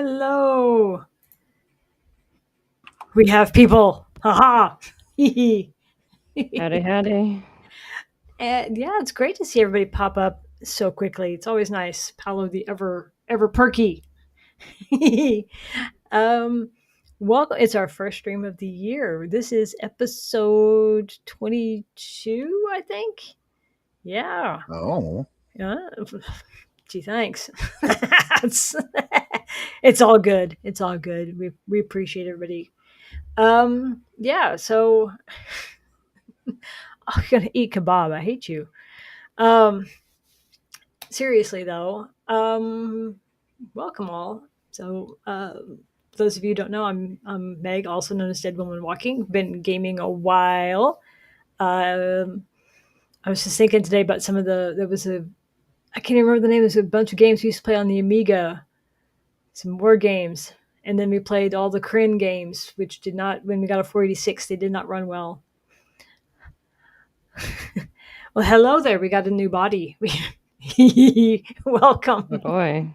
Hello. We have people. Haha. And Howdy, howdy. yeah, it's great to see everybody pop up so quickly. It's always nice. Paolo the ever perky. um welcome. It's our first stream of the year. This is episode 22, I think. Yeah. Oh, Yeah. Gee, thanks. it's, it's all good. It's all good. We appreciate everybody. Yeah, so I'm gonna eat kebab. I hate you. Um, seriously though, welcome all. So, for those of you who don't know, I'm Meg, also known as Dead Woman Walking. Been gaming a while. Um, I was just thinking today about some of the. There was a I can't even remember the name. There's a bunch of games we used to play on the Amiga. Some war games, and then we played all the Kryn games, which did not. When we got a 486, they did not run well. Well, hello there. We got a new body. Welcome. Oh boy.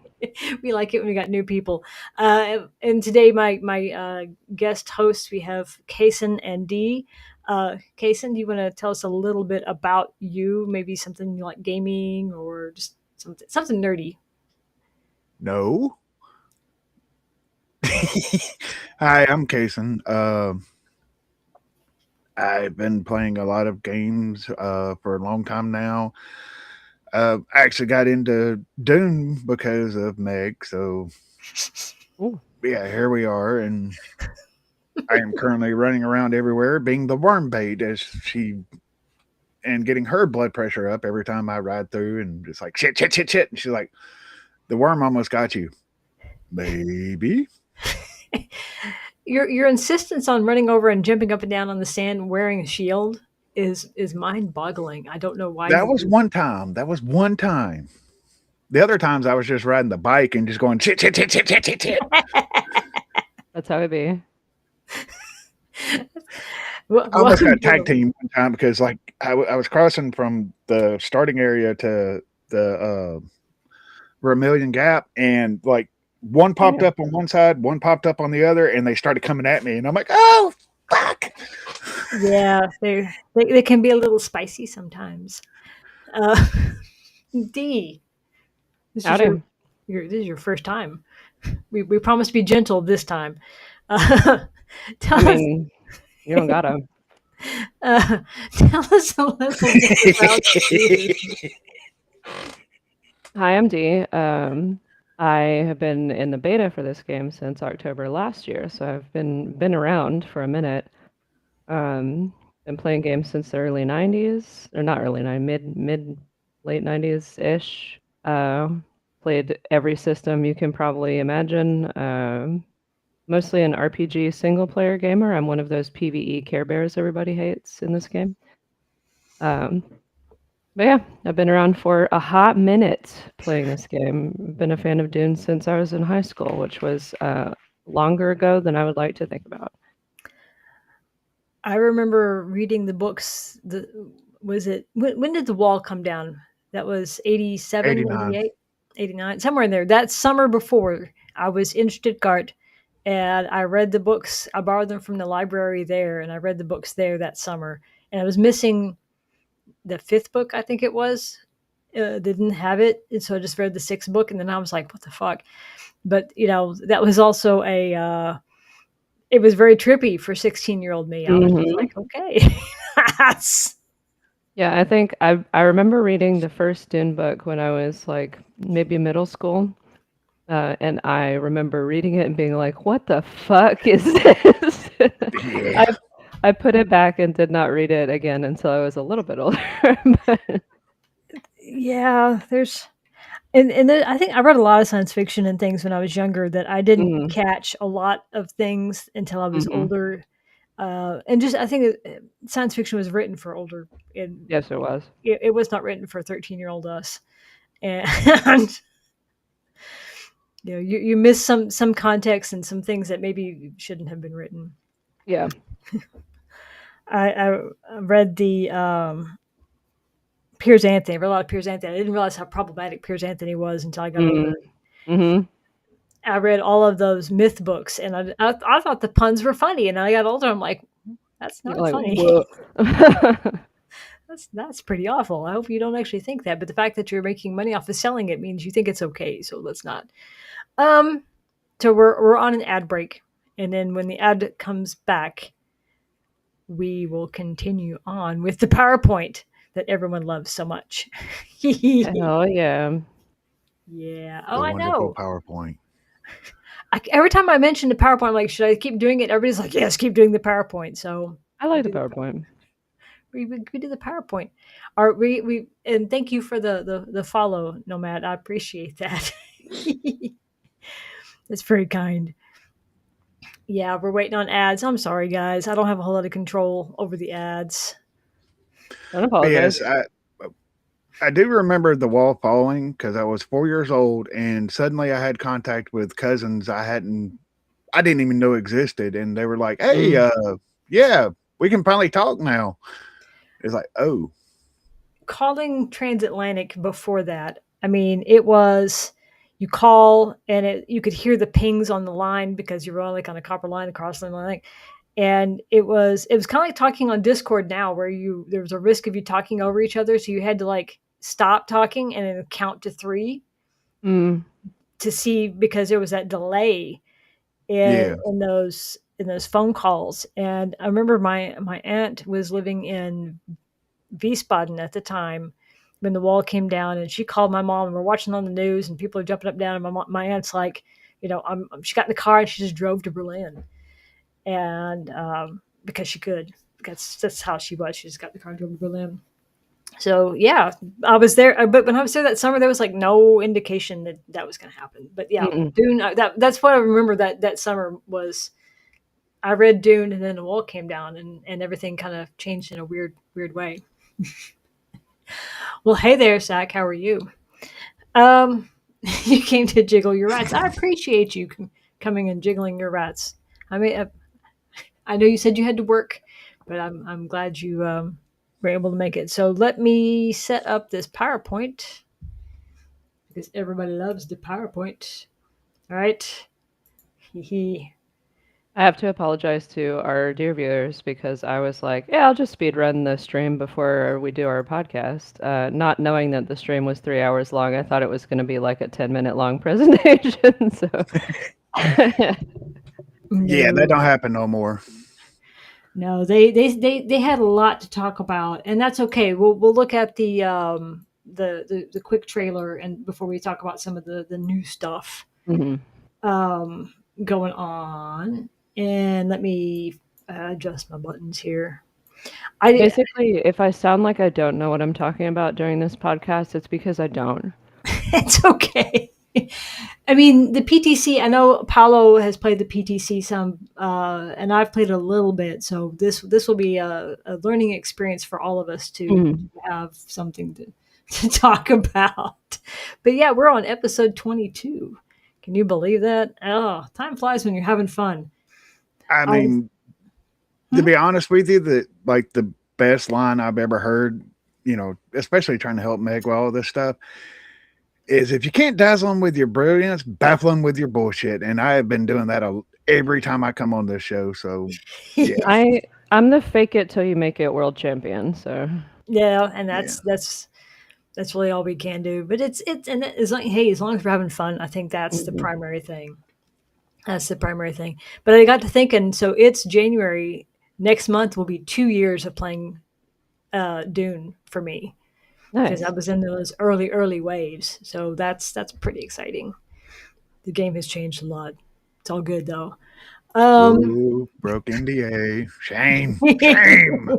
We like it when we got new people. And today, my guest hosts, we have Kason and Dee. Kason, do you want to tell us a little bit about you? Maybe something you like gaming or just something nerdy. no. Hi, I'm Kason. I've been playing a lot of games for a long time now. I actually got into Dune because of Meg. So, Ooh. yeah, here we are. And I am currently running around everywhere being the worm bait as she and getting her blood pressure up every time I ride through and just like shit, shit, shit, shit. And she's like, the worm almost got you, baby. Your insistence on running over and jumping up and down on the sand wearing a shield is mind boggling. I don't know why That you was do. one time. That was one time. The other times I was just riding the bike and just going shit, shit, shit, shit, shit, shit, shit. That's how it be. I almost Welcome got to tag team one time because like I was crossing from the starting area to the Vermilion Gap, and like one Oh popped yeah. up on one side, one popped up on the other, and they started coming at me, and I'm like, oh fuck. yeah, they can be a little spicy sometimes. Uh, D, this is Howdy. this is your first time. We promise to be gentle this time. Uh, I tell us mean, you don't gotta. uh, tell us a little bit about you. Hi, I'm Dee. I have been in the beta for this game since October last year, so I've been around for a minute. Been playing games since the early '90s, or not early '90s, mid late '90s ish. Played every system you can probably imagine. Mostly an RPG single player gamer. I'm one of those PvE Care Bears everybody hates in this game. Um, but yeah, I've been around for a hot minute playing this game. Been a fan of Dune since I was in high school, which was longer ago than I would like to think about. I remember reading the books. Was it when did the wall come down? That was 87, 89. 88, 89, somewhere in there. That summer before, I was in Stuttgart and I read the books. I borrowed them from the library there and I read the books there that summer. And I was missing the fifth book, I think it was. They didn't have it. And so I just read the sixth book and then I was like, what the fuck? But, that was also it was very trippy for 16-year-old me. I was just Hmm. like, okay. That's Yeah, I think I remember reading the first Dune book when I was like maybe middle school. And I remember reading it and being like, "What the fuck is this?" Yeah. I I put it back and did not read it again until I was a little bit older. But yeah, there's I think I read a lot of science fiction and things when I was younger that I didn't mm, catch a lot of things until I was mhm. older. And just I think science fiction was written for older, and Yes, it was. it was not written for 13-year-old us. And you miss some context and some things that maybe shouldn't have been written. Yeah. I read the Piers Anthony. I read a lot of Piers Anthony. I didn't realize how problematic Piers Anthony was until I got older. Mm, mhm. I read all of those myth books, and I thought the puns were funny. And I got older, I'm like, that's You're not like, funny. whoa. That's pretty awful. I hope you don't actually think that. But the fact that you're making money off of selling it means you think it's okay. So let's not. Um. So we're on an ad break, and then when the ad comes back, we will continue on with the PowerPoint that everyone loves so much. Hell yeah. Yeah. The Oh, I wonderful know. PowerPoint. Every time I mention the PowerPoint, I'm like, should I keep doing it? Everybody's like, yes, keep doing the PowerPoint. So I we like the do the PowerPoint. we do the PowerPoint. Our, we and thank you for the follow, Nomad. I appreciate that. It's very kind. Yeah, we're waiting on ads. I'm sorry, guys. I don't have a whole lot of control over the ads. Don't But apologize. yes, I do remember the wall falling because I was 4 years old, and suddenly I had contact with cousins I didn't even know existed, and they were like, "Hey, Mm. yeah, we can finally talk now." It's like, oh, Calling transatlantic before that, I mean, it was you call and you could hear the pings on the line because you were on like on a copper line across the line, and it was kind of like talking on Discord now, where you there was a risk of you talking over each other, so you had to like stop talking and then count to three Mm. to see because there was that delay yeah, in those phone calls. And I remember my aunt was living in Wiesbaden at the time when the wall came down, and she called my mom, and we're watching on the news, and people are jumping up and down, and my aunt's like, she got in the car and she just drove to Berlin, and because she could, because that's how she was. She just got in the car and drove to Berlin. So yeah, I was there, but when I was there that summer, there was like no indication that that was going to happen. But yeah, Mm-mm. Dune. That's what I remember. That summer was I read Dune, and then the wall came down, and everything kind of changed in a weird way. Well, hey there, Zach. How are you? Um, you came to jiggle your rats. I appreciate you coming and jiggling your rats. I mean, I know you said you had to work, but I'm glad you were able to make it. So let me set up this PowerPoint because everybody loves the PowerPoint. All right. Hee hee. I have to apologize to our dear viewers because I was like, yeah, I'll just speed run the stream before we do our podcast. Not knowing that the stream was 3 hours long, I thought it was going to be like a 10-minute long presentation. So, yeah, that No, don't happen no more. no, they had a lot to talk about, and that's okay. We'll look at the quick trailer and before we talk about some of the new stuff mhm. um, going on. And let me adjust my buttons here. I Basically, if I sound like I don't know what I'm talking about during this podcast, it's because I don't. It's okay. I mean, the PTC. I know Paolo has played the PTC some, and I've played a little bit. So this will be a learning experience for all of us to Mhm. have something to talk about. But yeah, we're on episode 22. Can you believe that? Oh, time flies when you're having fun. I I mean, to hmm? be honest with you, the best line I've ever heard, especially trying to help Meg with all this stuff, is if you can't dazzle them with your brilliance, baffle them with your bullshit. And I have been doing that every time I come on this show. So, yeah, I'm the fake it till you make it world champion. So, Yeah, and yeah. that's really all we can do. But it's and as long hey, as long as we're having fun, I think that's the mhm. primary thing. That's the primary thing. But I got to thinking, so it's January. Next month will be 2 years of playing Dune for me because I Nice. was in those early waves. So that's pretty exciting. The game has changed a lot. It's all good though. Um, Ooh, broke NDA. Shame. Shame.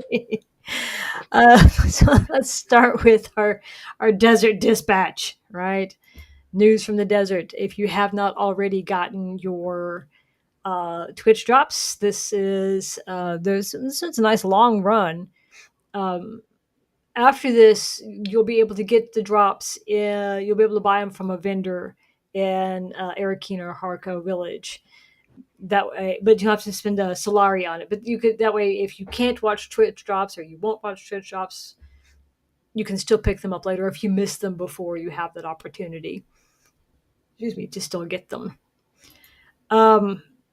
so let's start with our desert dispatch, right? News from the desert. If you have not already gotten your Twitch drops, this is a nice long run. Um, After this, you'll be able to get the drops. You'll be able to buy them from a vendor in Arakina or Harco Village. That way, but you have to spend a Solari on it. But you could that way, if you can't watch Twitch drops or you won't watch Twitch drops, you can still pick them up later. If you miss them before, you have that opportunity. Excuse me, to still get them.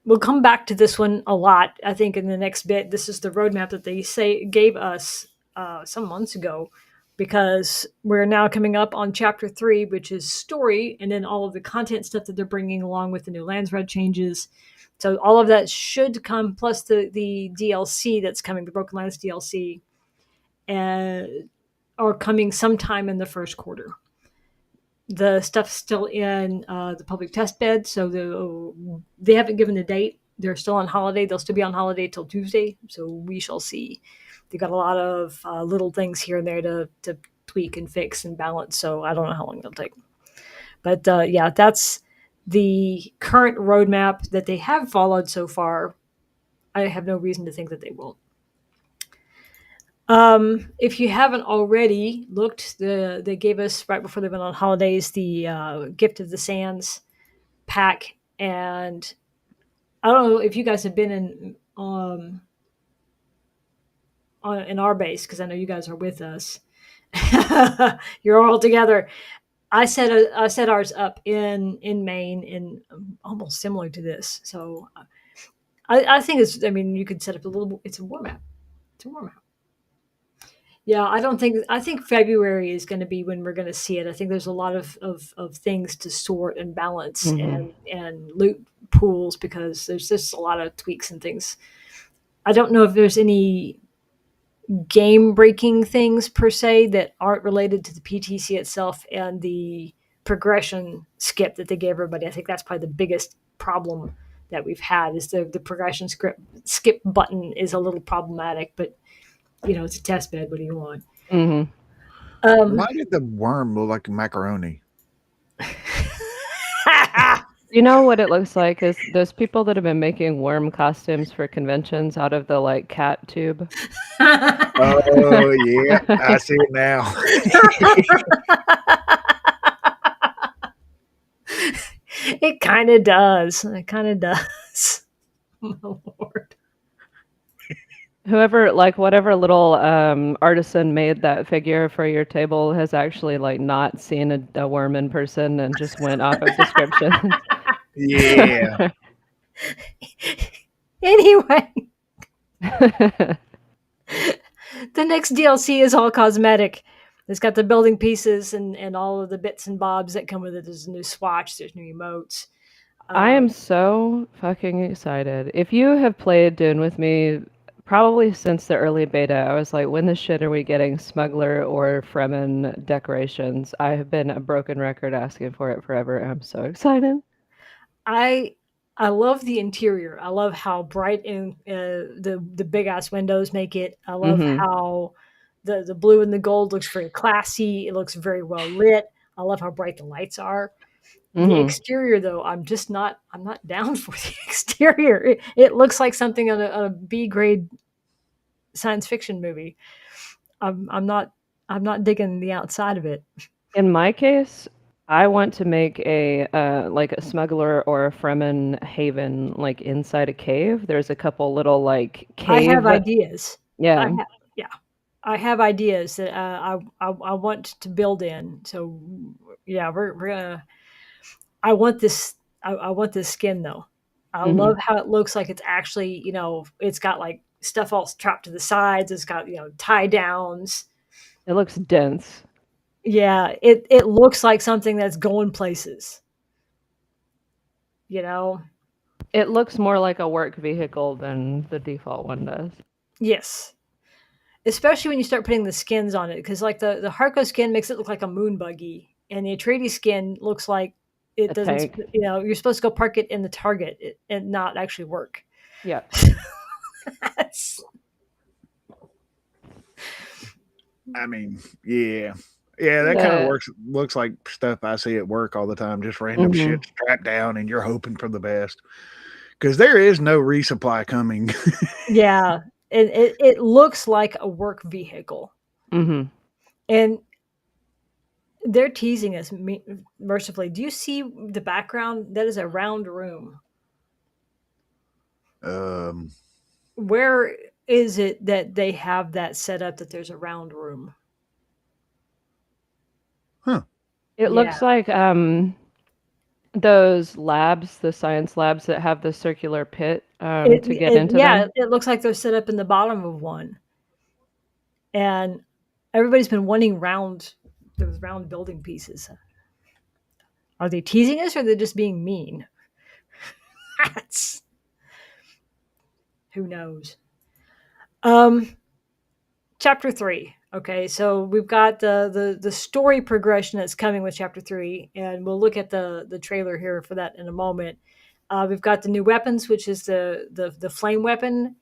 We'll come back to this one a lot, I think, in the next bit. This is the roadmap that they say gave us some months ago, because we're now coming up on chapter 3, which is story, and then all of the content stuff that they're bringing along with the new lands red changes. So all of that should come, plus the DLC that's coming, the Broken Lands DLC, uh, are coming sometime in the first quarter. The stuff's still in the public test bed, so they haven't given a date. They're still on holiday. They'll still be on holiday till Tuesday, so we shall see. They've got a lot of little things here and there to tweak and fix and balance, so I don't know how long it'll take. But yeah, that's the current roadmap that they have followed so far. I have no reason to think that they won't. If you haven't already looked, they gave us right before they went on holidays the Gift of the Sands pack, and I don't know if you guys have been in our base, because I know you guys are with us. You're all together. I set ours up in Maine, in almost similar to this. So I think it's. I mean, you could set up a little. It's a warm map. It's a warm map. Yeah, I don't think. I think February is going to be when we're going to see it. I think there's a lot of things to sort and balance Hmm. and loot pools, because there's just a lot of tweaks and things. I don't know if there's any game breaking things per se that aren't related to the PTC itself and the progression skip that they gave everybody. I think that's probably the biggest problem that we've had, is the progression skip button is a little problematic, but it's a test bed. What do you want? Hmm. Why Um, did the worm look like macaroni? You know what it looks like is those people that have been making worm costumes for conventions out of the like cat tube. Oh yeah, I see it now. it kind of does. It kind of does. My lord. Whoever, like whatever little artisan made that figure for your table has actually like not seen a worm in person and just went off of descriptions. Yeah, Anyway, the next DLC is all cosmetic. It's got the building pieces and all of the bits and bobs that come with it. There's a new swatch. There's new emotes. I Uh, am so fucking excited. If you have played Dune with me, probably since the early beta, I was like, when the shit are we getting smuggler or Fremen decorations? I have been a broken record asking for it forever. I'm so excited. I I love the interior. I love how bright and the big ass windows make it. I love Hmm. how the blue and the gold looks very classy. It looks very well lit. I love how bright the lights are. The Hmm. exterior, though, I'm not down for the exterior. It looks like something on a B grade science fiction movie. I'm not digging the outside of it. In my case, I want to make a like a smuggler or a Fremen haven like inside a cave. There's a couple little like I have cave, ideas. I yeah. have Yeah, I have ideas that I want to build in. So yeah, we're gonna. I want this. I want this skin though. I Hmm. love how it looks like it's actually, it's got like stuff all strapped to the sides. It's got, tie downs. It looks dense. Yeah, it looks like something that's going places. You know. It looks more like a work vehicle than the default one does. Yes, especially when you start putting the skins on it, because like the Harko skin makes it look like a moon buggy, and the Atreides skin looks like it A doesn't. tank. You're supposed to go park it in the Target and not actually work. Yeah. I mean, yeah, yeah, that kind of The works. Looks like stuff I see at work all the time. Just random hmm shit strapped down, and you're hoping for the best because there is no resupply coming. Yeah, it looks like a work vehicle, hmm and they're teasing us mercifully. Do you see the background? That is a round room. um, Where is it that they have that set up, that there's a round room? huh? It Yeah, looks like those labs, the science labs that have the circular pit to get into Yeah, them. it looks like they're set up in the bottom of one, and everybody's been wanting those round building pieces. Are they teasing us, or are they just being mean? That's who knows. Um, Chapter 3. Okay, so we've got the story progression that's coming with chapter 3, and we'll look at the trailer here for that in a moment. We've got the new weapons, which is the flame weapon,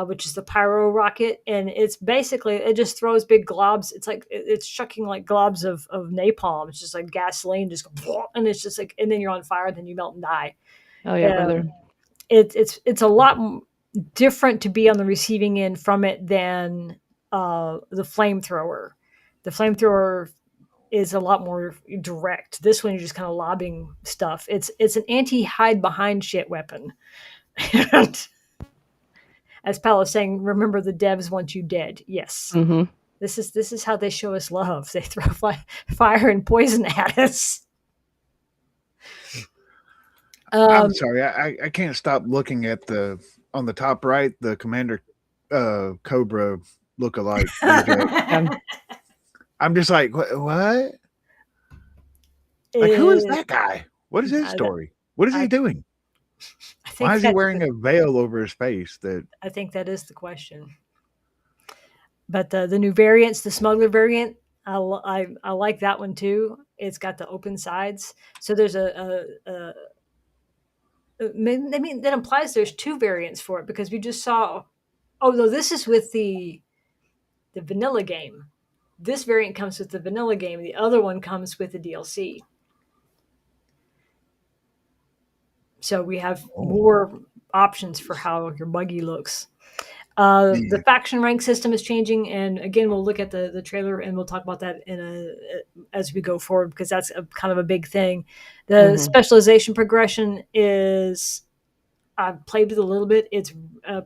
which is the pyro rocket, and it's basically it just throws big globs. It's like it's chucking like globs of napalm. It's just like gasoline, just go, and it's just like, and then you're on fire, then you melt and die. Oh yeah, brother. It's a lot different to be on the receiving end from it than the flamethrower. The flamethrower is a lot more direct. This one you're just kind of lobbing stuff. It's an anti hide behind shit weapon. And as Pal is saying, remember the devs want you dead. Yes. Mm-hmm. This is how they show us love. They throw fire and poison at us. I'm sorry, I can't stop looking at on the top right, the Commander Cobra lookalike. I'm just like, what? Like, who is that guy? What is his story? What is he doing? Why is he wearing a veil over his face? I think that is the question. But the new variants, the smuggler variant, I like that one too. It's got the open sides, so there's I mean, that implies there's two variants for it, because we just saw. Oh no, this is with the vanilla game. This variant comes with the vanilla game. The other one comes with the DLC. So we have more options for how your buggy looks. The faction rank system is changing, and again, we'll look at the trailer and we'll talk about that as we go forward, because that's kind of a big thing. The specialization progression is, I've played with it a little bit. It's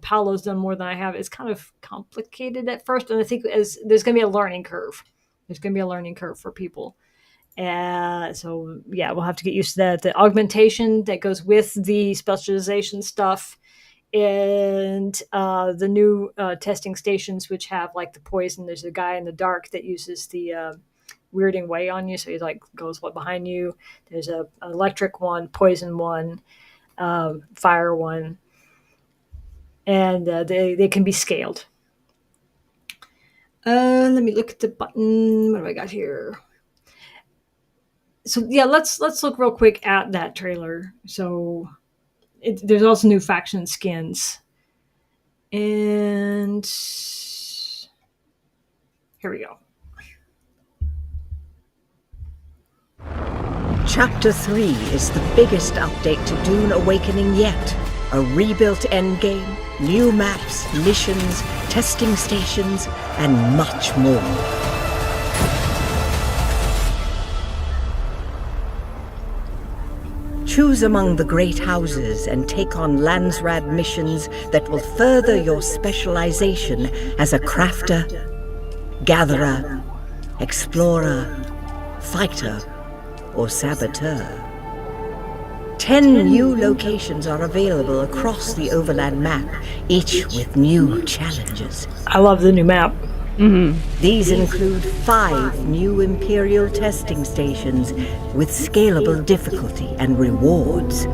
Paolo's done more than I have. It's kind of complicated at first, and I think there's going to be a learning curve. There's going to be a learning curve for people. So yeah, we'll have to get used to that. The augmentation that goes with the specialization stuff, and the new testing stations, which have like the poison. There's a guy in the dark that uses the weirding way on you, so he like goes behind you. There's an electric one, poison one, fire one, and they can be scaled. Let me look at the button. What do I got here? So yeah, let's look real quick at that trailer. So there's also new faction skins, and here we go. Chapter 3 is the biggest update to Dune Awakening yet. A rebuilt endgame, new maps, missions, testing stations, and much more. Choose among the great houses and take on Landsrad missions that will further your specialization as a crafter, gatherer, explorer, fighter, or saboteur. 10 new locations are available across the overland map, each with new challenges. I love the new map. These include 5 new Imperial testing stations with scalable difficulty and rewards.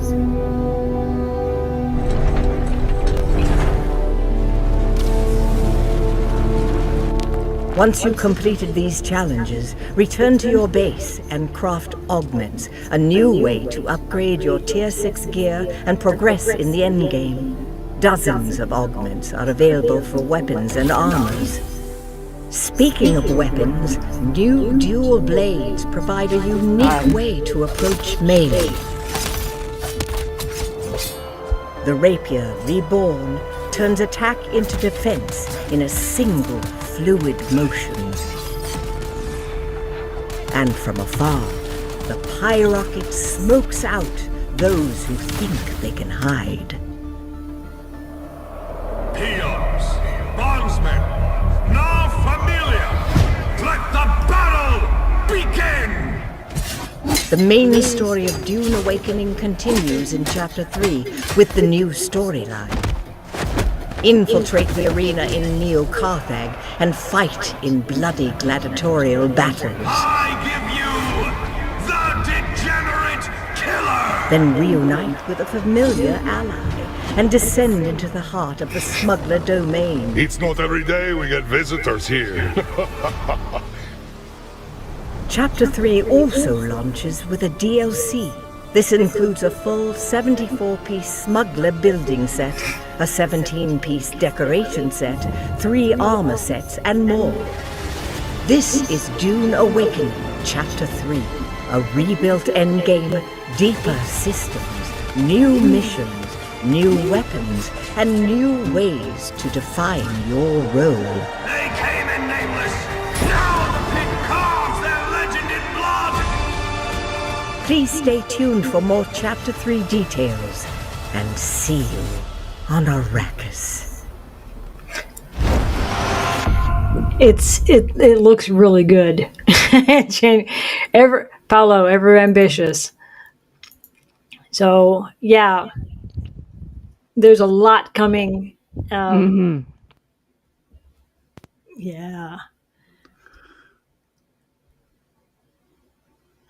Once you've completed these challenges, return to your base and craft augments, a new way to upgrade your Tier 6 gear and progress in the endgame. Dozens of augments are available for weapons and armors. Speaking of weapons, new dual blades provide a unique way to approach melee. The Rapier Reborn turns attack into defense in a single fluid motion. And from afar, the Pyrocket smokes out those who think they can hide. Peons, bondsmen, now familiar, let the battle begin! The main story of Dune Awakening continues in Chapter 3 with the new storyline. Infiltrate the arena in Neo-Carthag and fight in bloody gladiatorial battles. I give you the degenerate killer! Then reunite with a familiar ally and descend into the heart of the smuggler domain. It's not every day we get visitors here. Chapter 3 also launches with a DLC. This includes a full 74-piece smuggler building set, a 17-piece decoration set, 3 armor sets, and more. This is Dune Awakening, Chapter 3. A rebuilt endgame, deeper systems, new missions, new weapons, and new ways to define your role. They came in nameless. Now the pit carves their legend in blood. Please stay tuned for more Chapter 3 details, and see you on Arrakis. It looks really good. Ever ambitious. So yeah, there's a lot coming. Yeah.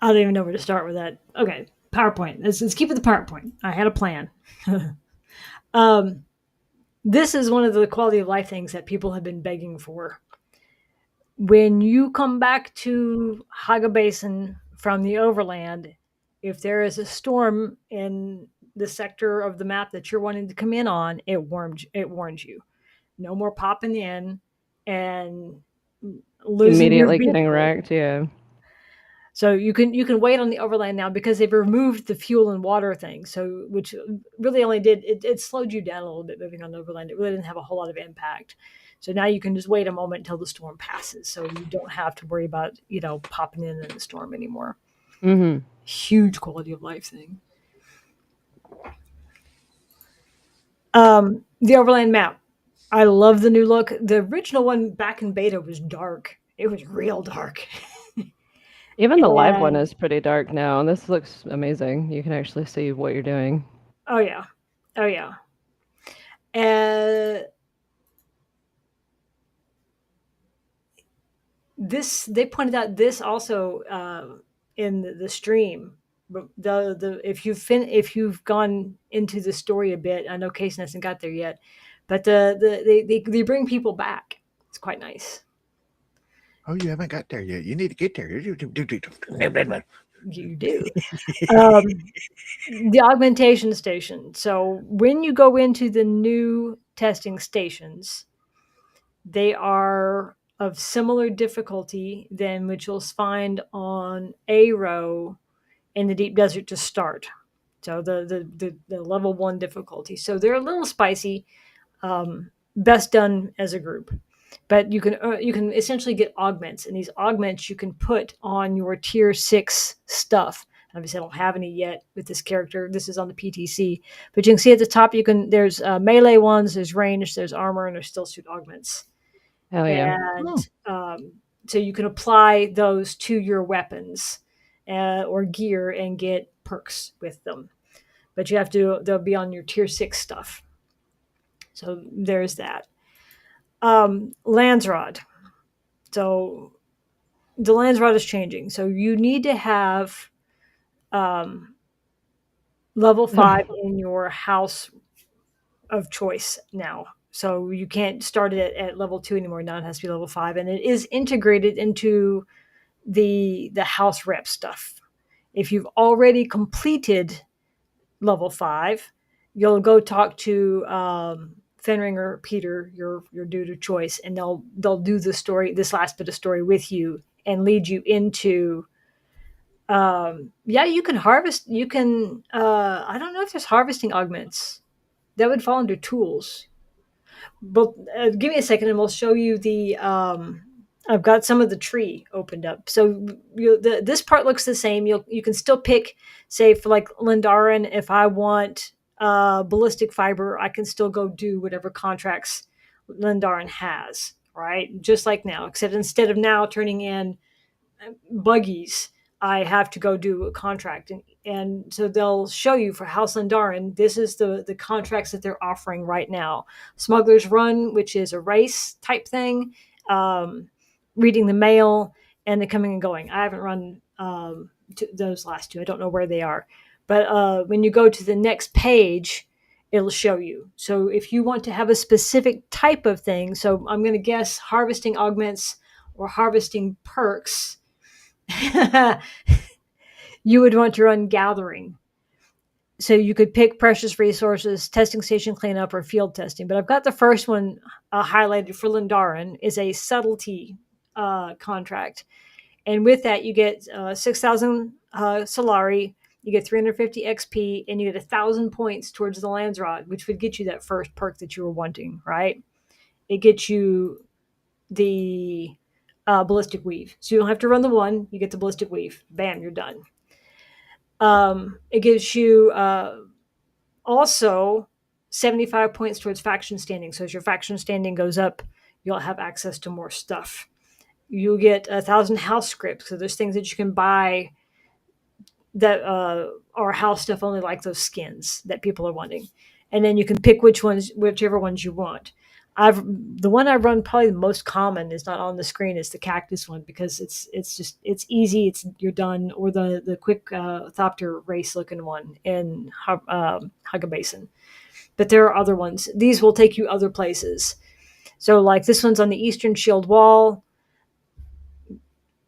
I don't even know where to start with that. Okay, PowerPoint. Let's keep it the PowerPoint. I had a plan. This is one of the quality of life things that people have been begging for. When you come back to Haga Basin from the overland, if there is a storm in the sector of the map that you're wanting to come in on, it warns you. No more popping in and losing your Immediately getting vehicle. wrecked, yeah. So you can wait on the overland now because they've removed the fuel and water thing. So which really only did it slowed you down a little bit moving on the overland. It really didn't have a whole lot of impact. So now you can just wait a moment until the storm passes. So you don't have to worry about popping in the storm anymore. Huge quality of life thing. The overland map. I love the new look. The original one back in beta was dark. It was real dark. Even the live one is pretty dark now, and this looks amazing. You can actually see what you're doing. Oh yeah. Oh yeah. They pointed out this also in the stream. But if you've gone into the story a bit, I know Case hasn't got there yet, but they bring people back. It's quite nice. Oh, you haven't got there yet. You need to get there. You do. The augmentation station. So when you go into the new testing stations, they are of similar difficulty than which you'll find on Aero in the deep desert to start. So the level 1 difficulty. So they're a little spicy. Best done as a group. But you can essentially get augments, and these augments you can put on your tier 6 stuff. Obviously, I don't have any yet with this character. This is on the PTC, but you can see at the top there's melee ones, there's range, there's armor, and there's still suit augments. Hell yeah! And so you can apply those to your weapons or gear and get perks with them. But they'll be on your tier 6 stuff. So there's that. Landsrod. So the Landsrod is changing. So you need to have level 5 in your house of choice now. So you can't start it at level 2 anymore. Now it has to be level 5. And it is integrated into the house rep stuff. If you've already completed level 5, you'll go talk to Fenringer Peter, your dude of choice, and they'll do this last bit of story with you and lead you into you can harvest. You can I don't know if there's harvesting augments. That would fall under tools. But give me a second and we'll show you the I've got some of the tree opened up. So this part looks the same. You can still pick, say, for like Lindarin, if I want ballistic fiber, I can still go do whatever contracts Lindarin has, right? Just like now, except instead of now turning in buggies, I have to go do a contract, and so they'll show you for House Landarin. This is the contracts that they're offering right now. Smuggler's Run, which is a race type thing, reading the mail, and the coming and going. I haven't run those last two. I don't know where they are, but when you go to the next page, it'll show you. So if you want to have a specific type of thing, so I'm going to guess harvesting augments or harvesting perks. You would want to run gathering. So you could pick precious resources, testing station cleanup, or field testing. But I've got the first one highlighted for Lindarin is a subtlety contract. And with that, you get 6,000 Solari, you get 350 XP, and you get 1,000 points towards the Lands Rod, which would get you that first perk that you were wanting, right? It gets you the Ballistic Weave. So you don't have to run the one, you get the Ballistic Weave. Bam, you're done. It gives you also 75 points towards faction standing. So as your faction standing goes up, you'll have access to more stuff. You'll get 1,000 house scripts. So there's things that you can buy that are house stuff only, like those skins that people are wanting. And then you can pick whichever ones you want. The one I run probably the most common is not on the screen is the cactus one, because it's easy, you're done, or the quick Thopter race looking one in Hugga Basin. But there are other ones. These will take you other places. So like this one's on the Eastern Shield Wall.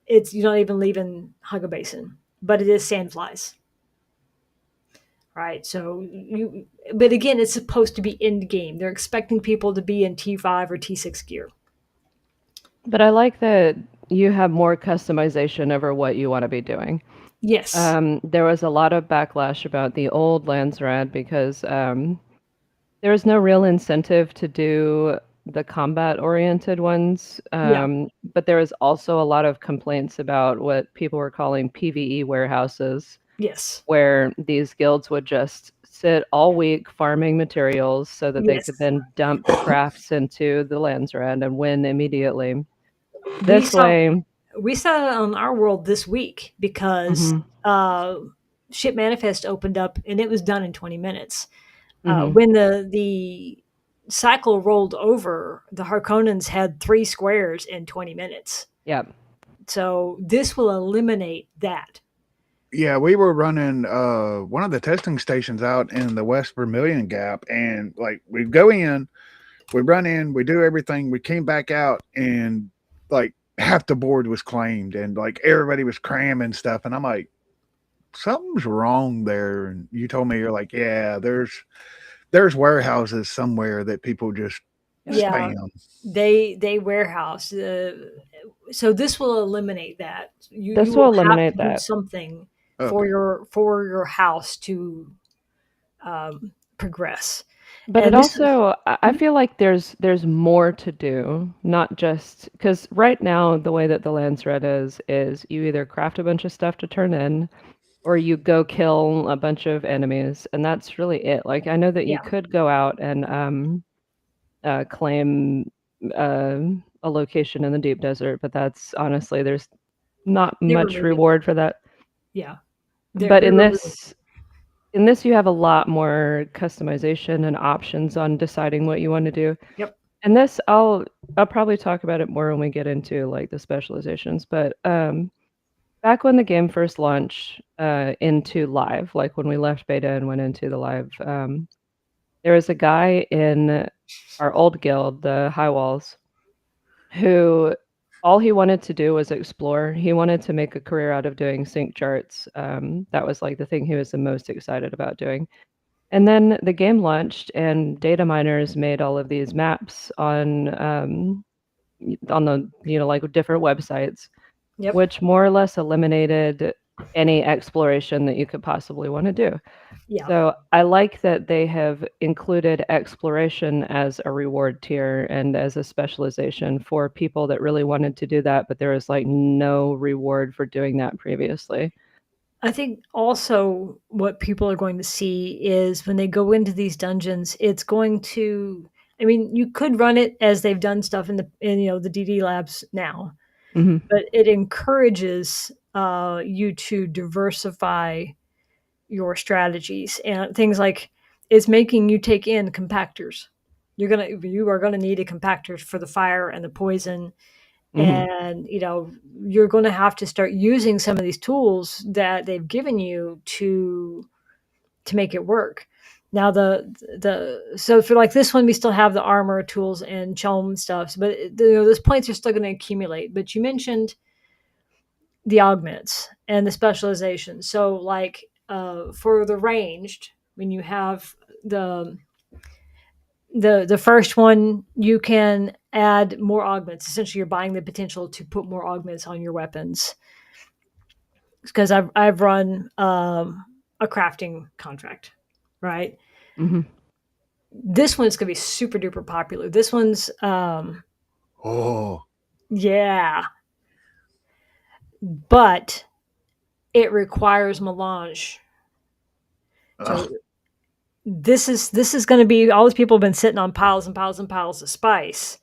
You're not even leaving Hugga Basin, but it is sandflies. Right. So but again, it's supposed to be end game. They're expecting people to be in T5 or T6 gear. But I like that you have more customization over what you want to be doing. Yes. There was a lot of backlash about the old Landsrad because there was no real incentive to do the combat-oriented ones. But there was also a lot of complaints about what people were calling PvE warehouses. Yes. Where these guilds would just sit all week farming materials so that they could then dump crafts into the Landsrad and win immediately. We saw it on our world this week because Ship Manifest opened up and it was done in 20 minutes. When the cycle rolled over, the Harkonnens had 3 squares in 20 minutes. Yeah. So this will eliminate that. Yeah, we were running one of the testing stations out in the West Vermilion Gap, and like we go in, we run in, we do everything, we came back out, and like half the board was claimed, and like everybody was cramming stuff, and I'm like, something's wrong there. And you told me, you're like, yeah, there's warehouses somewhere that people just spam. They warehouse. So this will eliminate that. This will eliminate that. Do something for your house to progress. But it also, I feel like there's more to do, not just because right now the way that the Landsred is you either craft a bunch of stuff to turn in, or you go kill a bunch of enemies, and that's really it. Like I know that you could go out and claim a location in the deep desert, but that's honestly there's not much reward for that. Yeah. But in this you have a lot more customization and options on deciding what you want to do. Yep. And this I'll probably talk about it more when we get into like the specializations, but back when the game first launched into live, like when we left beta and went into the live, there was a guy in our old guild, the High Walls, who all he wanted to do was explore. He wanted to make a career out of doing sync charts. That was like the thing he was the most excited about doing. And then the game launched, and data miners made all of these maps on the like different websites, which more or less eliminated any exploration that you could possibly want to do. Yeah. So I like that they have included exploration as a reward tier and as a specialization for people that really wanted to do that, but there was like no reward for doing that previously. I think also what people are going to see is when they go into these dungeons, it's going to, I mean, you could run it as they've done stuff in the DD labs now, but it encourages you to diversify your strategies, and things like it's making you take in compactors. You are gonna need a compactor for the fire and the poison, Hmm. and you're going to have to start using some of these tools that they've given you to make it work. Now the so for like this one, we still have the armor tools and chelm stuff, but those points are still going to accumulate. But you mentioned the augments and the specialization. So like for the ranged, when you have the the first one, you can add more augments. Essentially, you're buying the potential to put more augments on your weapons. Because I've run a crafting contract, right? Hmm. This one's gonna be super duper popular. This one's Oh, yeah, but it requires melange. So ugh. this is going to be, all these people have been sitting on piles and piles and piles of spice.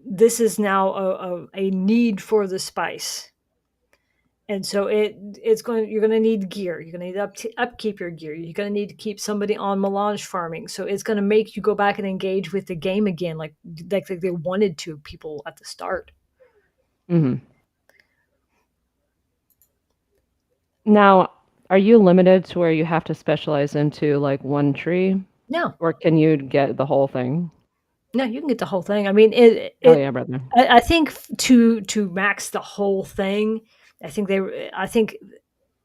This is now a need for the spice, and so it's going, you're going to need gear, you're going to need upkeep your gear, you're going to need to keep somebody on melange farming, so it's going to make you go back and engage with the game again, like they wanted to, people at the start. Hmm. Now, are you limited to where you have to specialize into like one tree, No, or can you get the whole thing? no, you can get the whole thing. I mean, it Oh it yeah, brother. I think to max the whole thing, I think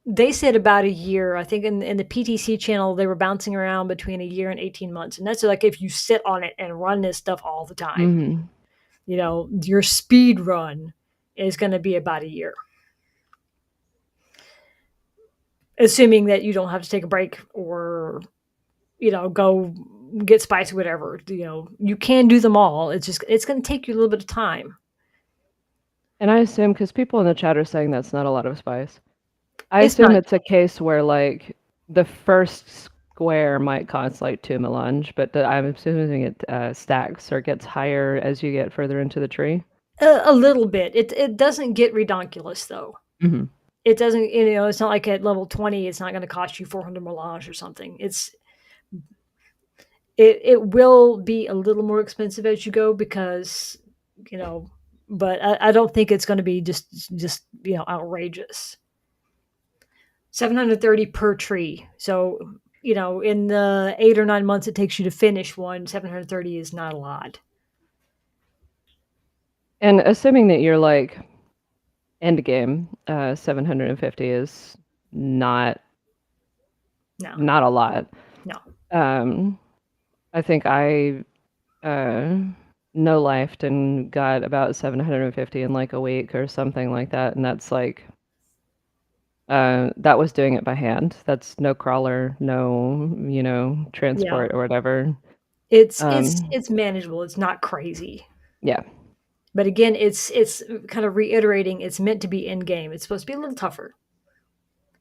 they said about a year. I think in the PTC channel, they were bouncing around between a year and 18 months. And that's like if you sit on it and run this stuff all the time. Hmm. Your speed run is going to be about a year, assuming that you don't have to take a break or, go get spicy, whatever. You can do them all. It's going to take you a little bit of time. And I assume because people in the chat are saying that's not a lot of spice. I It's assume not. it's a case where like the first square might cost like two melange, but I'm assuming it stacks or gets higher as you get further into the tree. A little bit. It doesn't get redonkulous though. Hmm. It doesn't. It's not like at level 20. It's not going to cost you 400 melange or something. It will be a little more expensive as you go because you know. But I don't think it's going to be just outrageous. 730 per tree. So in the 8 or 9 months it takes you to finish one, 730 is not a lot. And assuming that you're like end game, 750 is not No, not a lot. no. Um, I think I uh no lifed and got about 750 in like a week or something like that, and that's like that was doing it by hand. That's no crawler, no, Yeah, transport or whatever. Um, it's manageable. It's not crazy. yeah. But again, it's kind of reiterating it's meant to be in game. It's supposed to be a little tougher.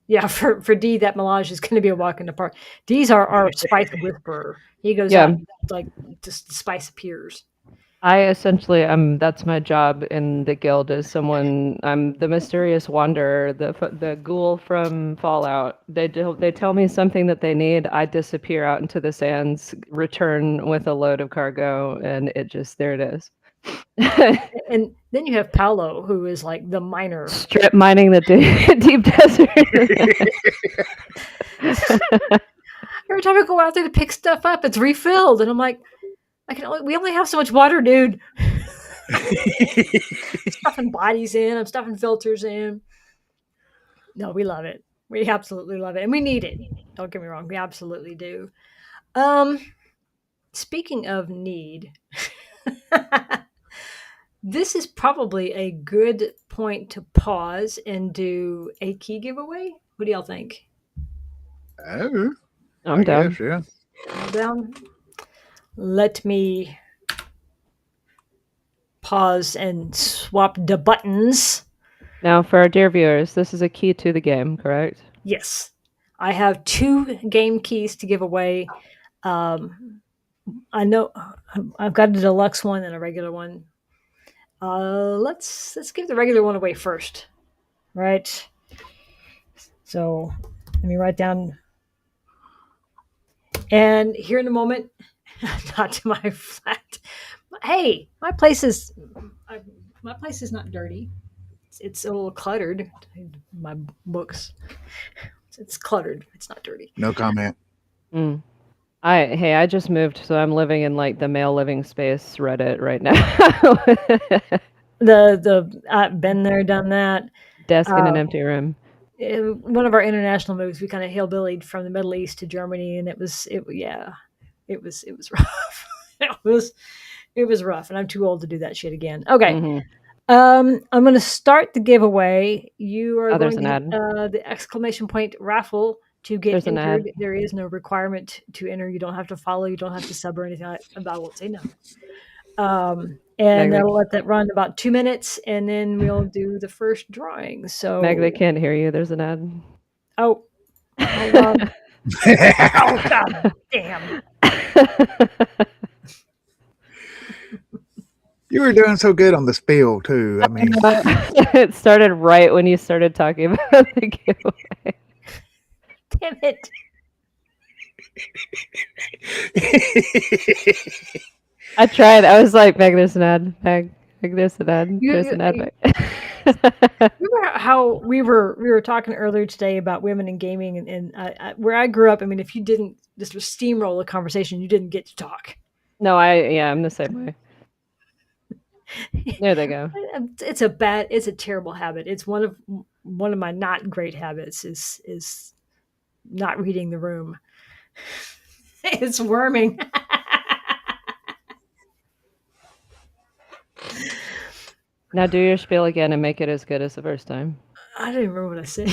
Yeah, for D, that melange is going to be a walk in the park. D's our spice whisperer. He goes out Yeah. and, like, just the spice appears. I essentially that's my job in the guild is someone I'm the mysterious wanderer, the ghoul from Fallout. They tell me something that they need, I disappear out into the sands, return with a load of cargo, and it just there it is. And then you have Paolo, who is like the miner. Strip mining the deep desert. Every time I go out there to pick stuff up, it's refilled, and I'm like, we only have so much water, dude. Stuffing bodies in, I'm stuffing filters in. No, we love it. We absolutely love it, and we need it. Don't get me wrong, we absolutely do. Um, Speaking of need, this is probably a good point to pause and do a key giveaway. What do y'all think? Oh, I'm I down. guess, yeah. All down. Let me pause and swap the buttons. Now, for our dear viewers, this is a key to the game, correct? Yes, I have 2 game keys to give away. I know I've got a deluxe one and a regular one. Let's give the regular one away first. right? So let me write down. And here in a moment, not to my flat. Hey, my place is not dirty. It's a little cluttered. My books. It's cluttered. It's not dirty. No comment. Mm. I just moved, so I'm living in like the male living space Reddit right now. The I've been there, done that. Desk in an empty room. In one of our international moves, we kind of hillbillied from the Middle East to Germany, and it was rough. It was rough, and I'm too old to do that shit again. Okay, Hmm. I'm going to start the giveaway. You are Oh, there's going an to hit ad. the exclamation point raffle to get There's an entered. ad. There is no requirement to enter. You don't have to follow. You don't have to sub or anything. I won't say no. And Meg, I'll let that run about 2 minutes, and then we'll do the first drawing. they So, can't hear you. There's an ad. oh, oh, oh, god damn. You were doing so good on the spiel too. I mean, It started right when you started talking about the giveaway. Damn it. I tried. I was like, Meg, there's an ad. Meg, there's an ad. You, There's you, an ad. you Meg. remember how we were talking earlier today about women in gaming, and where I grew up. I mean, if you didn't just steamroll a conversation, you didn't get to talk. No, I'm the same way. There they go. It's a terrible habit. It's one of my not great habits is not reading the room. It's worming. Now do your spiel again and make it as good as the first time. I don't even remember what I said.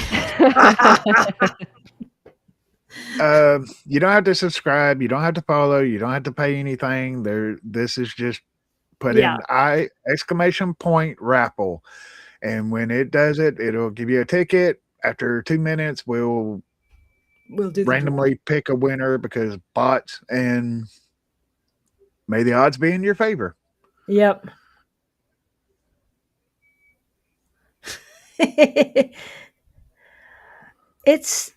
you don't have to subscribe. You don't have to follow. You don't have to pay anything. This is just put Yeah. in I exclamation point raffle, and when it does it, it'll give you a ticket. After 2 minutes, we'll We'll do the randomly pick a winner because bots, and may the odds be in your favor. Yep. It's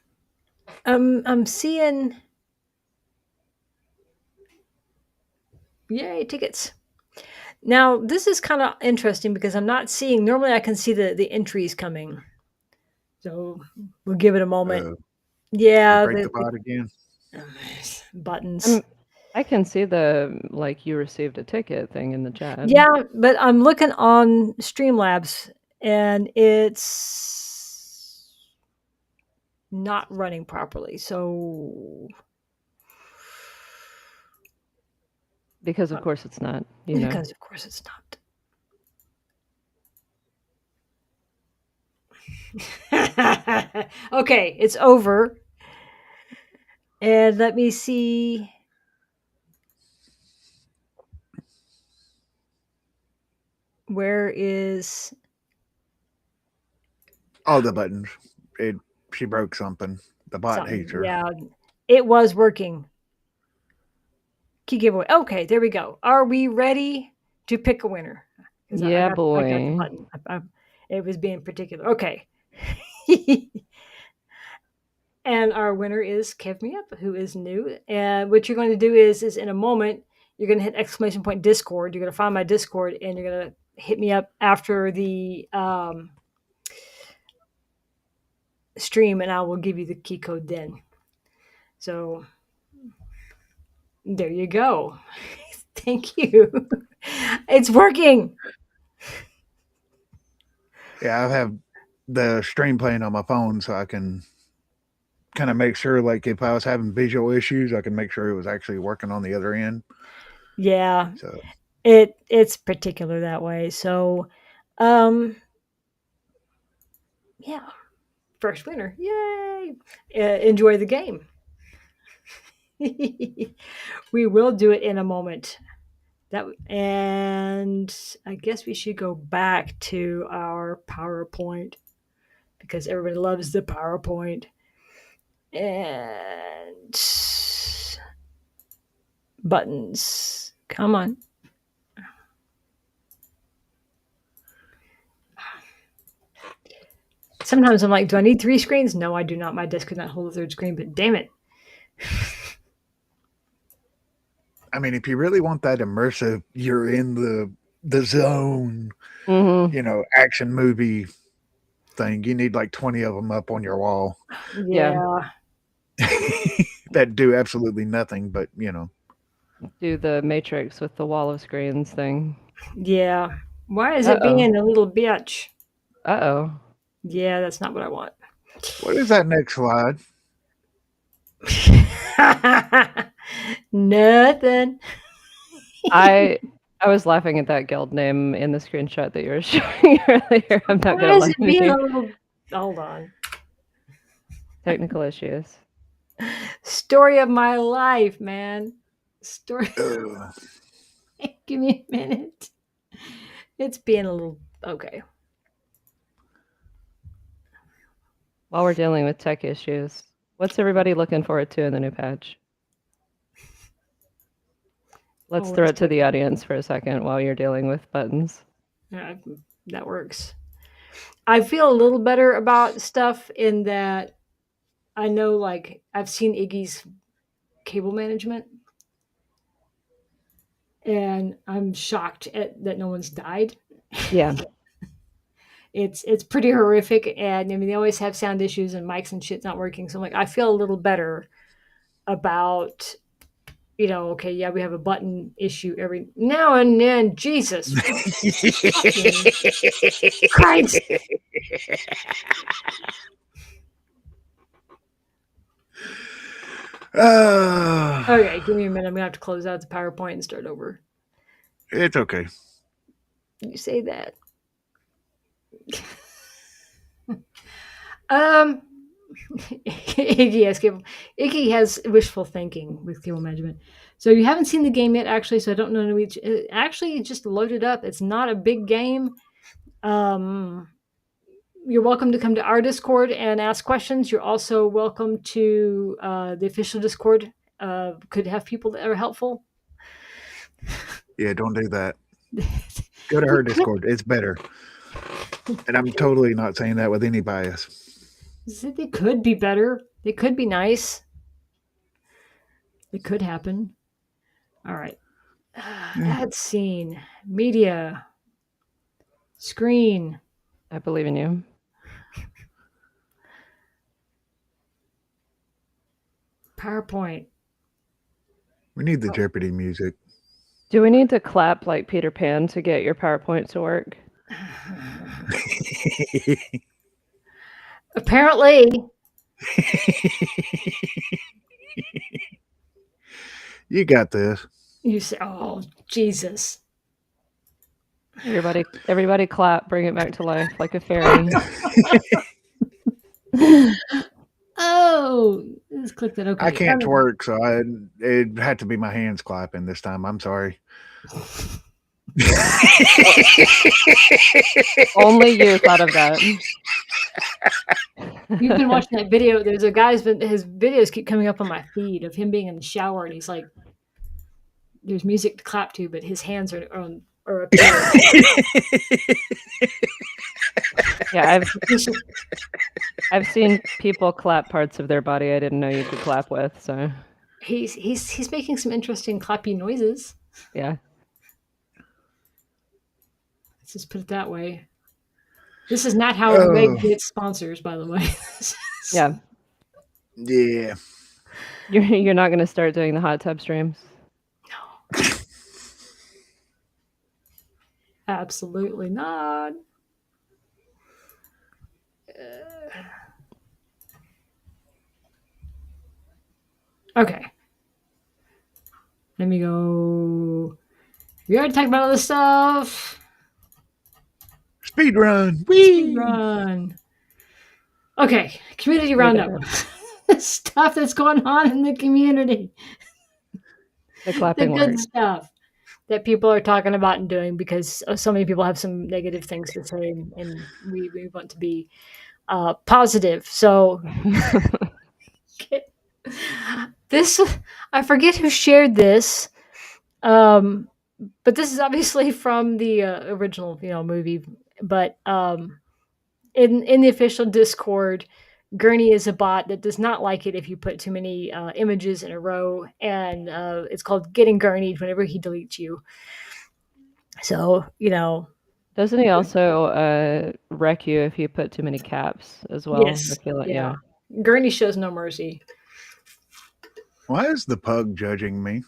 I'm seeing yay tickets. Now this is kind of interesting because I'm not seeing. Normally, I can see the entries coming. So we'll give it a moment. Yeah, Break the bot again. buttons. I can see the like you received a ticket thing in the chat. Yeah, but I'm looking on Streamlabs and it's not running properly. So Because of course it's not. You know. because of course it's not. Okay, it's over. And let me see. Where is All the buttons. She broke something. The bot something? hates her. Yeah, it was working. Key giveaway. Okay, there we go. Are we ready to pick a winner? 'Cause Yeah, I got the boy. button. It was being particular. Okay. And our winner is Kev Me Up, who is new. And what you're going to do is in a moment, you're going to hit exclamation point Discord. You're going to find my Discord and you're going to hit me up after the stream, and I will give you the key code then. So there you go. Thank you. It's working. Yeah, I have the stream playing on my phone so I can kind of make sure, like, if I was having visual issues, I can make sure it was actually working on the other end. Yeah. So It's particular that way. So yeah. First winner. Yay. Enjoy the game. We will do it in a moment. And I guess we should go back to our PowerPoint because everybody loves the PowerPoint. And buttons. Come on. Sometimes I'm like, do I need 3 screens? No, I do not. My desk could not hold a third screen, but damn it. I mean, if you really want that immersive, you're in the zone, action movie thing. You need like 20 of them up on your wall Yeah. that do absolutely nothing, but Do the Matrix with the wall of screens thing. Yeah. Why is it Uh-oh. being a little bitch? Uh-oh. Yeah, that's not what I want. what is that next slide? Nothing. I was laughing at that guild name in the screenshot that you were showing earlier. I'm not Why gonna is lie it to being you. a little... Hold on. Technical issues. Story of my life, man. Story. Ugh. Give me a minute. It's being a little... Okay. While we're dealing with tech issues, what's everybody looking forward to in the new patch? Let's throw it to the audience for a second while you're dealing with buttons. Yeah, that works. I feel a little better about stuff in that I know, like, I've seen Iggy's cable management, and I'm shocked that no one's died. Yeah. It's pretty horrific, and I mean they always have sound issues and mics and shit's not working. So I'm like, I feel a little better about, okay, yeah, we have a button issue every now and then. Jesus fucking Christ. Okay, give me a minute. I'm gonna have to close out the PowerPoint and start over. It's okay. You say that. Iggy has wishful thinking with cable management. So you haven't seen the game yet, actually. So I don't know. Actually, just loaded up. It's not a big game. You're welcome to come to our Discord and ask questions. You're also welcome to the official Discord. Could have people that are helpful. Yeah, don't do that. Go to her Discord. It's better. And I'm totally not saying that with any bias. They could be better. They could be nice. It could happen. All right. Ad scene, media, screen. I believe in you. PowerPoint. We need the Jeopardy music. Do we need to clap like Peter Pan to get your PowerPoint to work? Apparently. You got this. You say, oh, Jesus. Everybody clap, bring it back to life like a fairy. Oh, let's click that. Okay. I can't twerk, so it had to be my hands clapping this time. I'm sorry. Only you thought of that. You've been watching that video. There's a guy's been, his videos keep coming up on my feed of him being in the shower, and he's like, there's music to clap to, but his hands are up there. Yeah, I've seen people clap parts of their body I didn't know you could clap with. So he's making some interesting clappy noises. Yeah. Let's just put it that way. This is not how Meg gets sponsors, by the way. Yeah. Yeah. You're not going to start doing the hot tub streams? No. Absolutely not. Okay. Let me go. We already talked about all this stuff. Speed run. Speed run. Okay. Community roundup. Stuff that's going on in the community. The clapping the good stuff that people are talking about and doing, because so many people have some negative things to say, and we want to be positive. So this, I forget who shared this, but this is obviously from the original movie, but in the official Discord, Gurney is a bot that does not like it if you put too many images in a row, and it's called getting Gurneyed whenever he deletes you. So Doesn't he also wreck you if you put too many caps as well? I yes, feel like, yeah. yeah. Gurney shows no mercy. Why is the pug judging me?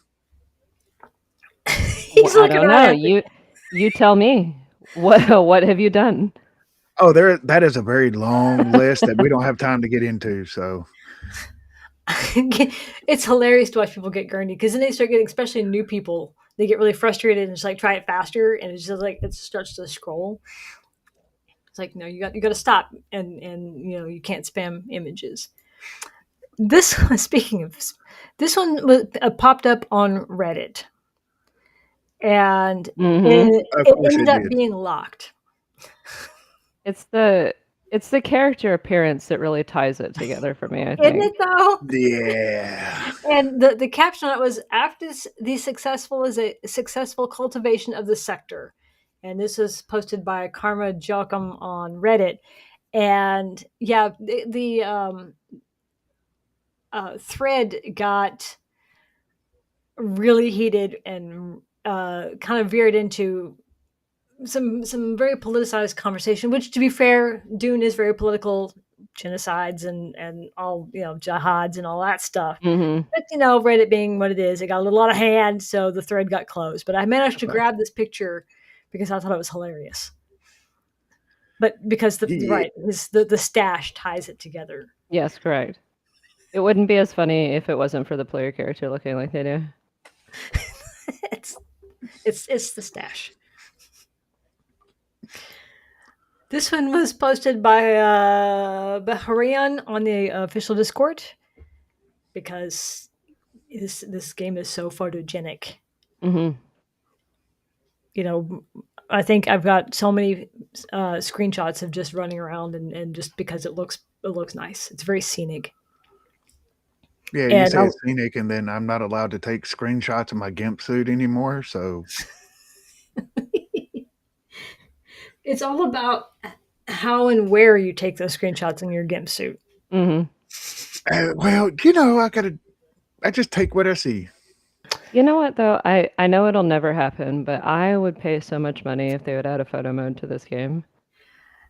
He's I looking don't right know. at me. You tell me. What have you done? Oh, that is a very long list that we don't have time to get into. So It's hilarious to watch people get Gurney because then they start getting, especially new people, they get really frustrated and just like try it faster, and it's just like it starts to scroll. It's like, no, you got to stop, and you can't spam images. This speaking of this one was popped up on Reddit, and Hmm. of it course ended it up did. being locked. It's the character appearance that really ties it together for me, I Isn't it think. though? Yeah. And the caption on it was after the successful is a successful cultivation of the sector, and this was posted by Karma Jokum on Reddit. And yeah, the thread got really heated and kind of veered into some very politicized conversation. Which, to be fair, Dune is very political, genocides and all jihads and all that stuff. Hmm. But Reddit being what it is, it got a little out of hand, so the thread got closed. But I managed to Okay. grab this picture because I thought it was hilarious. But because Yeah. the stash ties it together. Yes, correct. It wouldn't be as funny if it wasn't for the player character looking like they do. it's it's the stash. This one was posted by Baharian on the official Discord because this game is so photogenic. Hmm. I think I've got so many screenshots of just running around and just because it looks nice. It's very scenic. Yeah, you And say it's scenic, and then I'm not allowed to take screenshots of my GIMP suit anymore. So, it's all about how and where you take those screenshots in your GIMP suit. Hmm. well, I just take what I see. You know what though? I know it'll never happen, but I would pay so much money if they would add a photo mode to this game.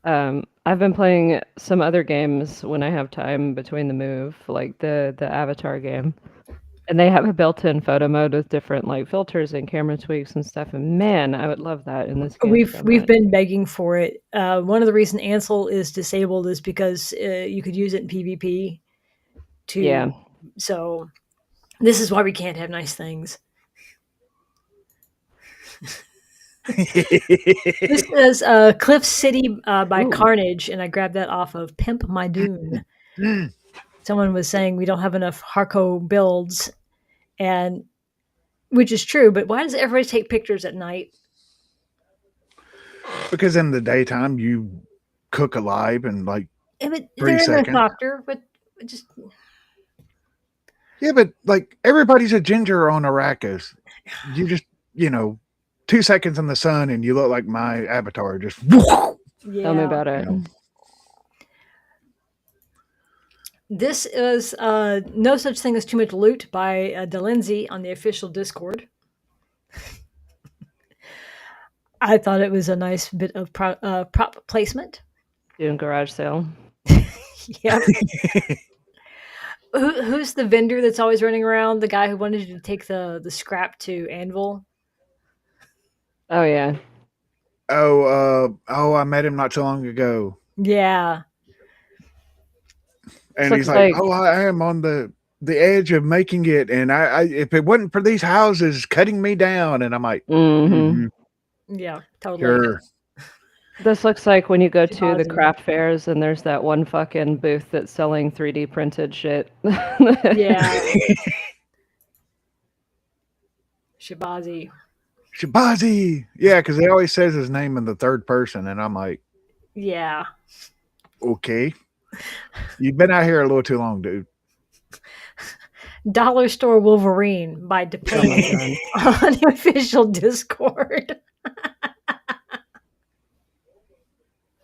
I've been playing some other games when I have time between the move, like the Avatar game, and they have a built-in photo mode with different like filters and camera tweaks and stuff. And man, I would love that in this game so We've much. been begging for it. One of the reasons Ansel is disabled is because you could use it in PvP. Yeah. So this is why we can't have nice things. This is Cliff City by Ooh. Carnage, and I grabbed that off of Pimp My Dune. Someone was saying we don't have enough Harco builds, and which is true. But why does everybody take pictures at night? Because in the daytime you cook alive in like They're 3 in there seconds. softer, but just Yeah, but like everybody's a ginger on Arrakis. You just 2 seconds in the sun and you look like my avatar. Just Tell me yeah. about it. This is No Such Thing as Too Much Loot by Delancey on the official Discord. I thought it was a nice bit of prop placement. Doing garage sale. Yep. Who's the vendor that's always running around? The guy who wanted to take the scrap to Anvil? Oh yeah. I met him not too long ago. Yeah. And So he's it's like, like- "Oh, I am on the edge of making it, and I if it wasn't for these houses cutting me down," and I'm like, Mhm. Yeah, totally. "Sure." This looks like when you go to the Shibazi. craft fairs and there's that one fucking booth that's selling 3D printed shit. Yeah. Shibazi. Shabazi. Yeah, because he always says his name in the third person, and I'm like, Yeah. okay. You've been out here a little too long, dude. Dollar Store Wolverine by Oh Deplane my God. on the official Discord.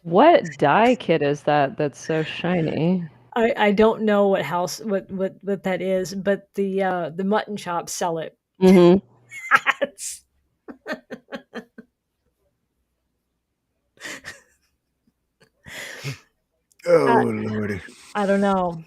What dye kit is that that's so shiny? I don't know what house what that is, but the mutton shops sell it. Hmm. It's- Oh I, lordy. I don't know.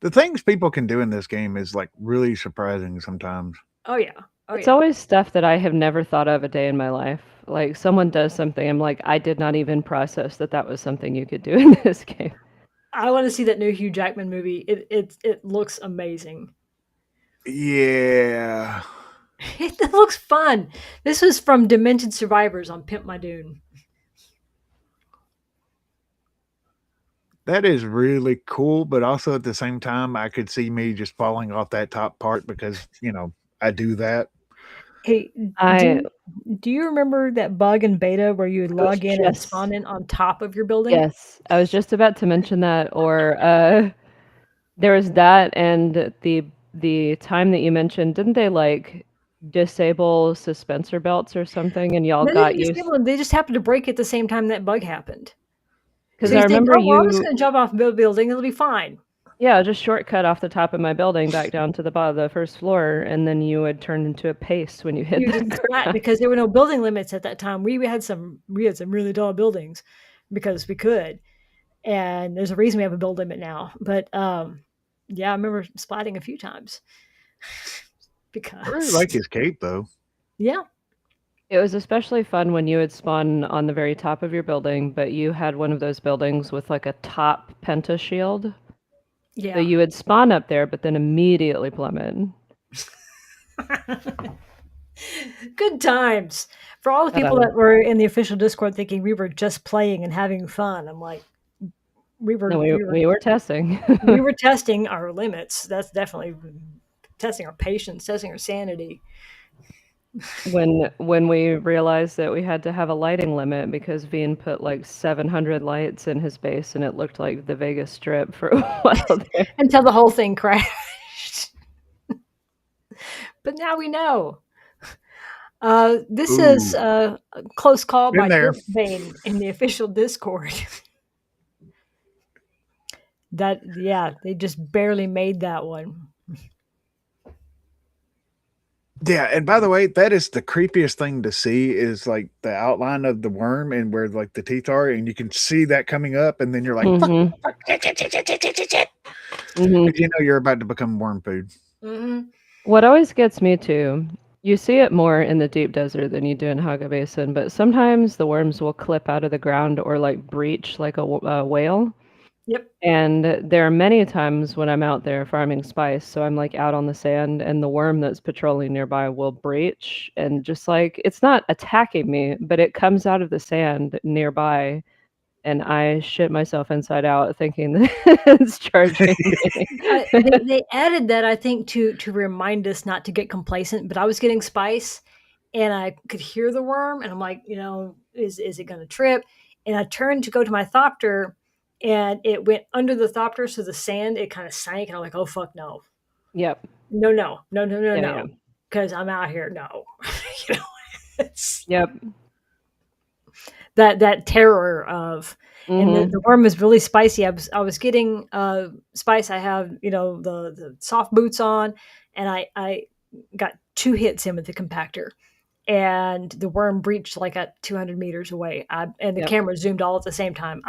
The things people can do in this game is like really surprising sometimes. Oh yeah. Oh It's yeah. always stuff that I have never thought of a day in my life. Like someone does something, I'm like, I did not even process that that was something you could do in this game. I want to see that new Hugh Jackman movie. It looks amazing. Yeah. It looks fun. This was from Demented Survivors on Pimp My Dune. That is really cool, but also at the same time, I could see me just falling off that top part because, I do that. Hey, I do do you remember that bug in beta where you would was log in and just spawn in on top of your building? Yes, I was just about to mention that, or there was that and the time that you mentioned, didn't they like disable suspensor belts or something and y'all No, they got didn't used? disable them. They just happened to break at the same time that bug happened. Because So I you think, remember oh well, I'm just you, going to jump off the building. It'll be fine. yeah, just shortcut off the top of my building back down to the bottom of the first floor, and then you would turn into a paste when you hit You the just splat ground. because there were no building limits at that time. We had some really tall buildings because we could, and there's a reason we have a build limit now. But yeah, I remember splatting a few times I really because like his cape though. yeah, It was especially fun when you would spawn on the very top of your building, but you had one of those buildings with like a top penta shield. So yeah. you would spawn up there, but then immediately plummet. Good times for all the But people that were in the official Discord thinking we were just playing and having fun. I'm like, we no, were we we were we were testing. we were testing our limits. That's definitely testing our patience, testing our sanity. When we realized that we had to have a lighting limit because Veen put like 700 lights in his base and it looked like the Vegas Strip for a while there. Until the whole thing crashed. But now we know. This is Ooh, a close call been by there. Bane in the official Discord. That yeah, they just barely made that one. Yeah, and by the way, that is the creepiest thing to see is like the outline of the worm and where like the teeth are, and you can see that coming up, and then you're like, fuck, Hmm. fuck, shit, shit, shit, shit, shit, shit, shit, shit. Hmm. 'Cause you know you're about to become worm food. Hmm. What always gets me too, you see it more in the deep desert than you do in Haga Basin, but sometimes the worms will clip out of the ground or like breach like a whale. Yep. And there are many times when I'm out there farming spice, so I'm like out on the sand, and the worm that's patrolling nearby will breach and just like it's not attacking me, but it comes out of the sand nearby, and I shit myself inside out thinking that it's charging me. They added that I think to remind us not to get complacent. But I was getting spice, and I could hear the worm, and I'm like, is it going to trip? And I turned to go to my thopter, and it went under the thopter, so the sand it kind of sank, and I'm like, oh fuck no, Yep. no, no, no, no, no, Yeah, yeah. no, because I'm out here. No, you know, it's Yep. that terror of. And the Mhm. worm was really spicy. I was getting spice. I have the soft boots on, and I got 2 hits in with the compactor, and the worm breached like at 200 meters away. And the Yep. camera zoomed all at the same time.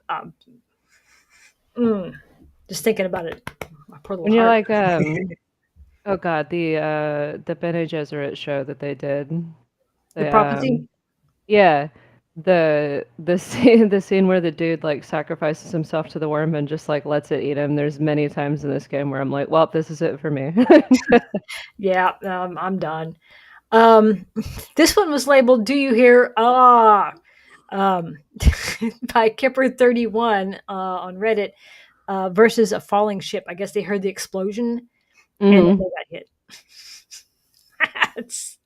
Um, just thinking about it, my poor little When you're heart. like, oh god, the Bene Gesserit show that they did. The The prophecy. Yeah, the scene the scene where the dude like sacrifices himself to the worm and just like lets it eat him. There's many times in this game where I'm like, well, this is it for me. Yeah, I'm done. Um, this one was labeled "Do You Hear Ah?" um, by Kipper31 on Reddit versus a falling ship. I guess they heard the explosion and then Hmm. they got hit. It's-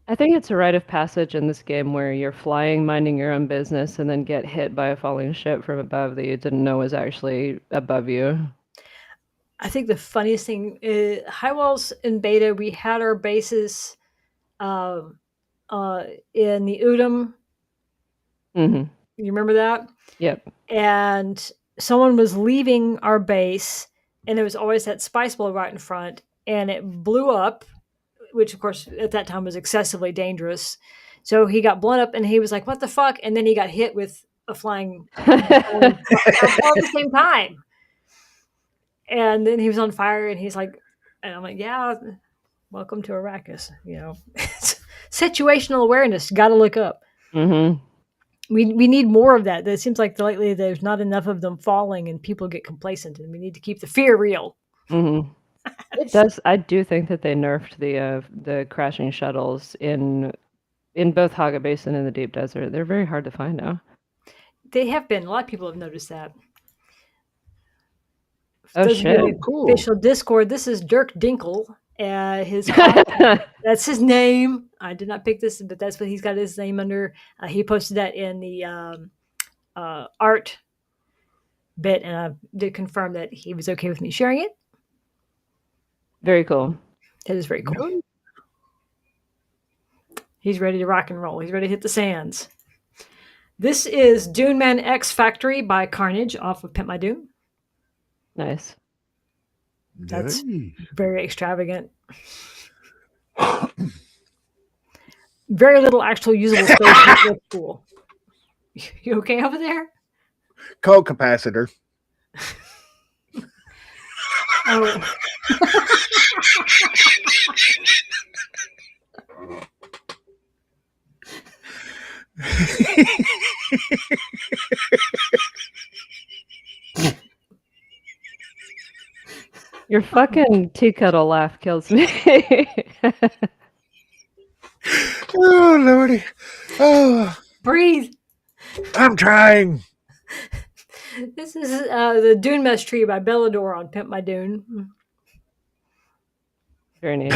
I think it's a rite of passage in this game where you're flying, minding your own business, and then get hit by a falling ship from above that you didn't know was actually above you. I think the funniest thing is Highwells in beta, we had our bases um, in the Udom Mm-hmm. You remember that? Yep. And someone was leaving our base, and there was always that spice bowl right in front, and it blew up, which of course at that time was excessively dangerous. So he got blown up, and he was like, "What the fuck?" And then he got hit with a flying all at the same time. And then he was on fire, and he's like, and I'm like, "Yeah, welcome to Arrakis." Situational awareness. Got to look up. Mm-hmm. We need more of that. It seems like lately there's not enough of them falling, and people get complacent, and we need to keep the fear real. Mm-hmm. It does. I do think that they nerfed the crashing shuttles in both Haga Basin and the Deep Desert. They're very hard to find now. They have been. A lot of people have noticed that. Oh Those of you shit! in the Cool. official Discord, this is Dirk Dinkle. That's his name. I did not pick this, but that's what he's got his name under. He posted that in the art bit, and I did confirm that he was okay with me sharing it. Very cool. That is very cool. No. He's ready to rock and roll. He's ready to hit the sands. This is Dune Man X Factory by Carnage off of Pimp My Dune. Nice. That's Nice. very extravagant. Very little actual usable space. That's cool. You okay over there? Cold capacitor. Oh. Your fucking tea kettle laugh kills me. Oh lordy. Oh, Breathe. I'm trying. This is the Dune Mesh Tree by Bellador on Pimp My Dune. Very neat.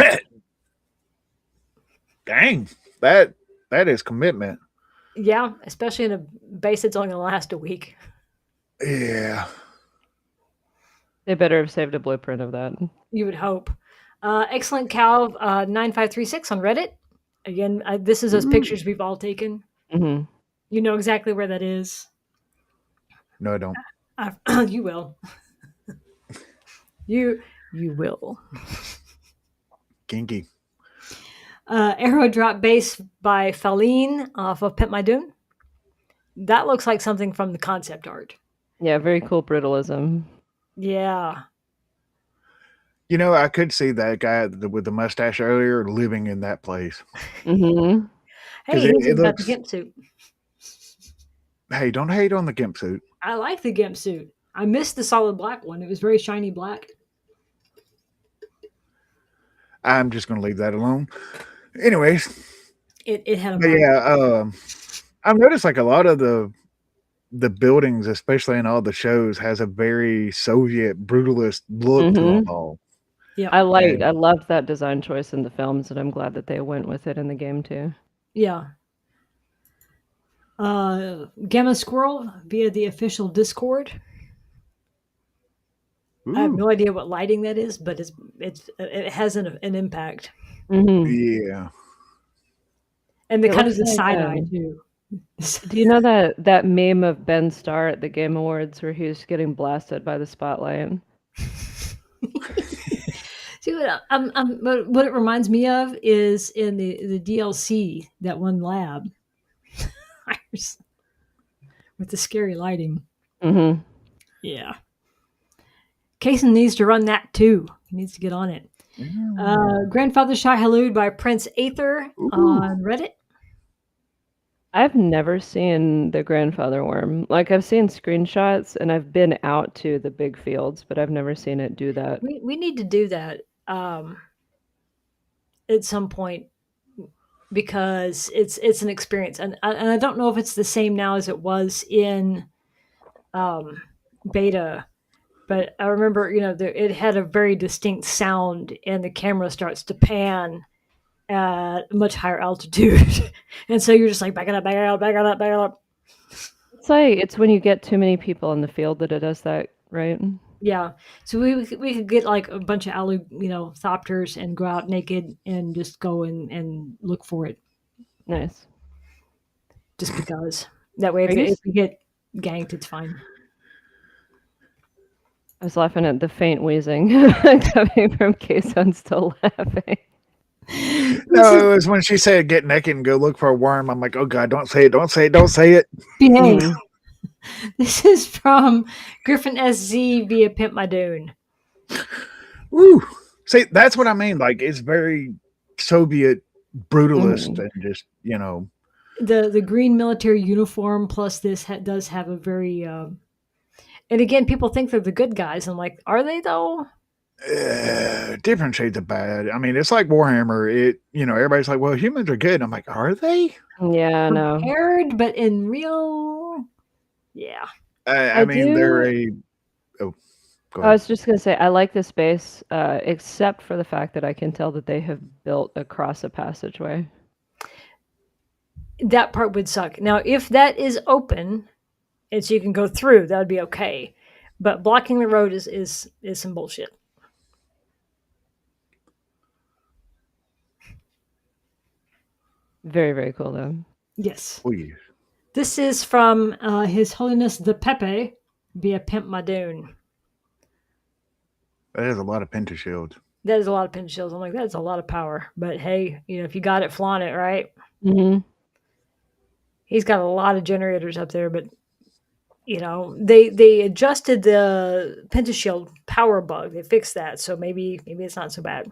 Dang. That is commitment. Yeah, especially in a base that's only going to last a week. Yeah. They better have saved a blueprint of that. You would hope. Excellent Cow 9536 on Reddit. Again, this is those pictures we've all taken. Mm-hmm. You know exactly where that is. No, I don't. You will. You will. Kinky. Arrow Drop Base by Faline off of Pimp My Dune. That looks like something from the concept art. Yeah, very cool brutalism. Yeah. You know, I could see that guy with the mustache earlier living in that place. Mm-hmm. Hey, 'Cause he's it got looks- the gimp suit. Hey, don't hate on the gimp suit. I like the gimp suit. I missed the solid black one. It was very shiny black. I'm just going to leave that alone. Anyways, It had a but yeah, I've noticed like a lot of the buildings, especially in all the shows, has a very Soviet brutalist look to them all. yeah. I loved that design choice in the films, and I'm glad that they went with it in the game too. Yeah. Gamma Squirrel via the official Discord. I have Ooh, no idea what lighting that is, but it has an impact. Mm-hmm. yeah. And the It kind of looks the like, side eye too. Do you know that meme of Ben Starr at the Game Awards where he was getting blasted by the spotlight? See what it reminds me of is in the DLC, that one lab with the scary lighting. Mm-hmm. Yeah. Kaysen needs to run that too. He needs to get on it. Grandfather Shai Halud by Prince Aether on Reddit. I've never seen the grandfather worm. Like, I've seen screenshots and I've been out to the big fields, but I've never seen it do that. We need to do that at some point, because it's an experience, and I don't know if it's the same now as it was in beta, but I remember it had a very distinct sound, and the camera starts to pan at a much higher altitude, and so you're just like back it up, back it up, back it up, back it up. It's when you get too many people in the field that it does that, right? Yeah, so we could get like a bunch of thopters and go out naked and just go and look for it. Nice. Just because That way, Are if you we get ganked, it's fine. I was laughing at the faint wheezing coming from Kason, still laughing. This is No, it was when she said get naked and go look for a worm. I'm like, oh God, don't say it, don't say it, don't say it. behave. Mhm. This is from Griffin SZ via Pimp My Dune. Woo. See, that's what I mean. Like, it's very Soviet brutalist Mhm. and just, you know, The green military uniform plus this does have a very and again, people think they're the good guys. I'm like, are they though? different shades of bad. I mean, it's like Warhammer. It, you know, everybody's like, well, humans are good. I'm like, are they? Yeah, no. Prepared, but in real, yeah. I I mean, they're do a. Oh, go I ahead. was just gonna say I like this base, except for the fact that I can tell that they have built across a passageway. That part would suck. Now, if that is open and so you can go through, that would be okay. But blocking the road is some bullshit. Very, very cool though. Yes. Oh, yeah. This is from His Holiness the Pepe via Pimp My Dune. That is a lot of pentashields. That is a lot of pin shields. I'm like, that's a lot of power. But hey, if you got it, flaunt it, right? Mhm. He's got a lot of generators up there, but they adjusted the pentashield power bug. They fixed that, so maybe it's not so bad.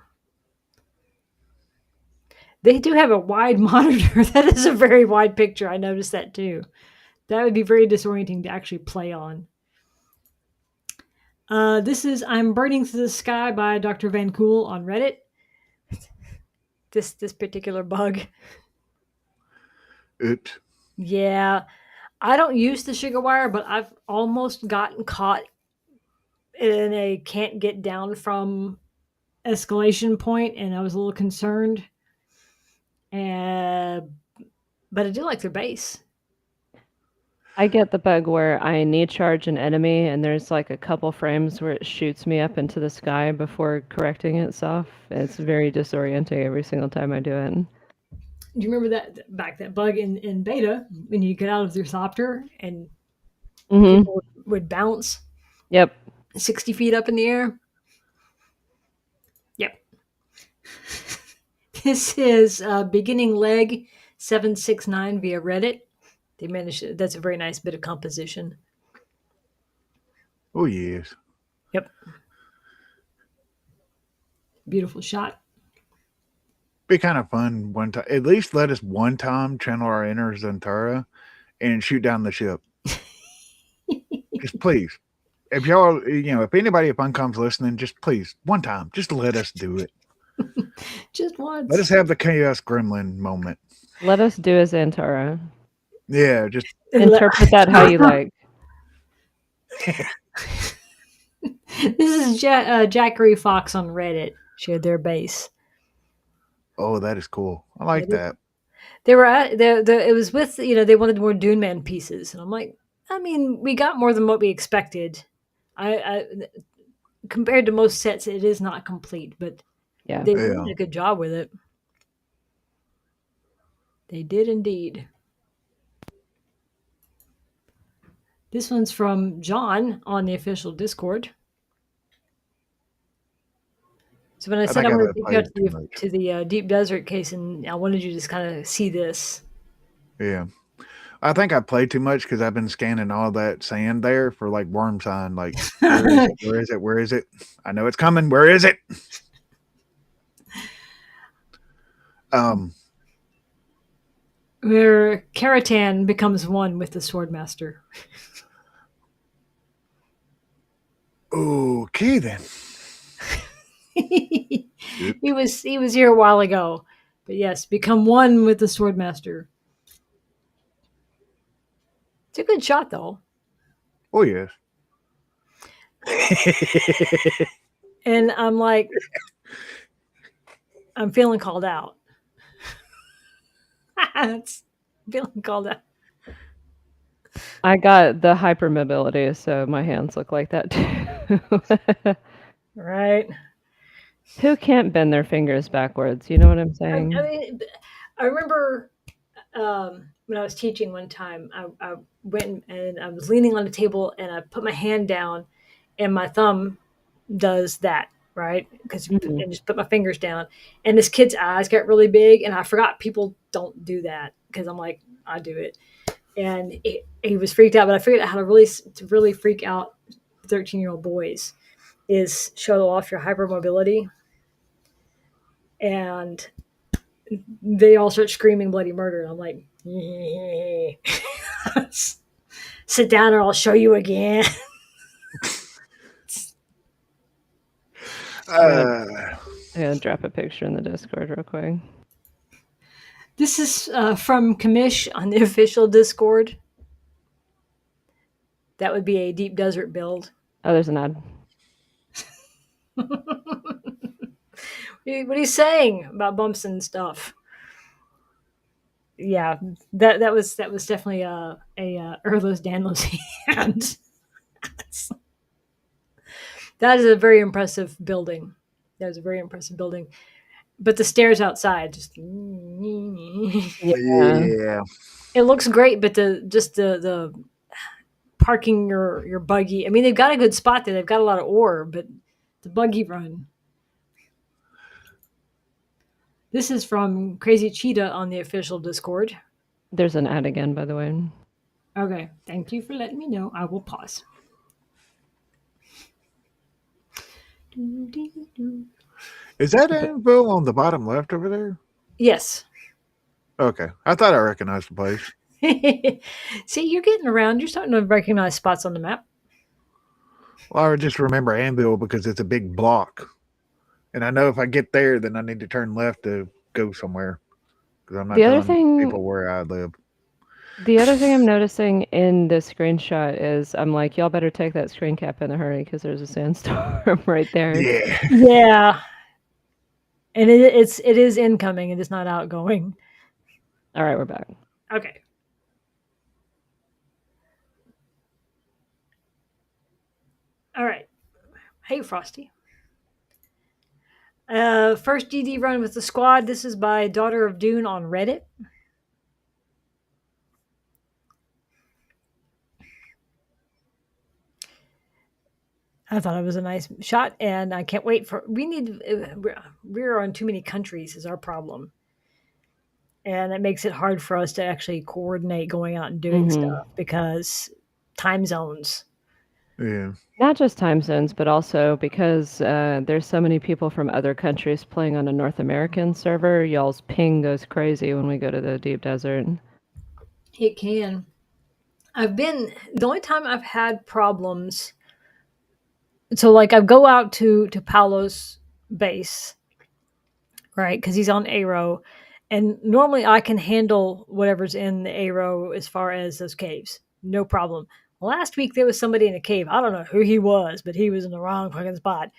They do have a wide monitor. That is a very wide picture. I noticed that too. That would be very disorienting to actually play on. This is I'm Burning Through the Sky by Dr. Van Cool on Reddit. This particular bug. Oops. Yeah. I don't use the sugar wire, but I've almost gotten caught in a can't get down from escalation point, and I was a little concerned. And but I do like their base. I get the bug where I need charge an enemy and there's like a couple frames where it shoots me up into the sky before correcting itself. It's very disorienting every single time I do it. Do you remember that bug in beta when you get out of your Thopter and Mhm. people would bounce Yep. 60 feet up in the air? Yep. This is Beginning Leg 769 via Reddit. They managed that's a very nice bit of composition. Oh, yes. Yep. Beautiful shot. Be kind of fun one time. At least let us one time channel our inner Zentara and shoot down the ship. Just please. If y'all, if anybody at Funcom's listening, just please, one time, just let us do it. Just once. Let us have the Chaos Gremlin moment. Let us do as Antara. Yeah, just Interpret that how you like. This is Jackery Fox on Reddit. Shared their base. oh, that is cool. I like that. They were at it was with they wanted more Dune Man pieces, and I'm like, I mean, we got more than what we expected. I compared to most sets, it is not complete, but Yeah. they Yeah. did a good job with it. They did indeed. This one's from John on the official Discord. So when I said think I'm I going to take you out played too much. to the deep desert case, and I wanted you to just kind of see this. Yeah. I think I played too much because I've been scanning all that sand there for like worm sign. Like, where is it? Where is it? Where is it? I know it's coming. Where is it? Where Karatan becomes one with the Swordmaster. Okay then. he was here a while ago, but yes, become one with the Swordmaster. It's a good shot though, Oh yes. and I'm like, I'm feeling called out. It's feeling called out. I got the hypermobility, so my hands look like that too. Right. Who can't bend their fingers backwards? You know what I'm saying? I mean, I remember when I was teaching one time, I went and I was leaning on the table and I put my hand down, and my thumb does that, right? Because Mhm. and just put my fingers down, and this kid's eyes got really big, and I forgot people don't do that because I'm like, I do it, and he was freaked out. But I figured out how to really freak out 13-year-old boys is show off your hypermobility, and they all start screaming bloody murder. And I'm like, sit down or I'll show you again. Uh, I gotta drop a picture in the Discord real quick. This is from Kamish on the official Discord. That would be a deep desert build. Oh, there's an ad. What are you saying about bumps and stuff? Yeah, that was definitely a Erlos Danlos hand. That is a very impressive building. That was a very impressive building. But the stairs outside just Yeah. yeah. it looks great, but the parking your buggy. I mean, they've got a good spot there. They've got a lot of ore, but the buggy run. This is from Crazy Cheetah on the official Discord. There's an ad again, by the way. Okay, thank you for letting me know. I will pause. Is that Anvil on the bottom left over there? Yes. Okay. I thought I recognized the place. See, you're getting around. You're starting to recognize spots on the map. Well, I just remember Anvil because it's a big block. And I know if I get there, then I need to turn left to go somewhere. Because I'm not The other telling thing people where I live. The other thing I'm noticing in this screenshot is I'm like, y'all better take that screen cap in a hurry because there's a sandstorm right there. Yeah. Yeah. And it is incoming. It is not outgoing. All right, we're back. Okay. All right. Hey, Frosty. First DD run with the squad. This is by Daughter of Dune on Reddit. I thought it was a nice shot, and I can't wait for. We're on too many countries is our problem, and it makes it hard for us to actually coordinate going out and doing stuff because time zones. Yeah. Not just time zones, but also because there's so many people from other countries playing on a North American server, y'all's ping goes crazy when we go to the deep desert. It can. The only time I've had problems. So like I go out to Paolo's base, right? Because he's on Aero, and normally I can handle whatever's in the Aero as far as those caves, no problem. Last week there was somebody in a cave. I don't know who he was, but he was in the wrong fucking spot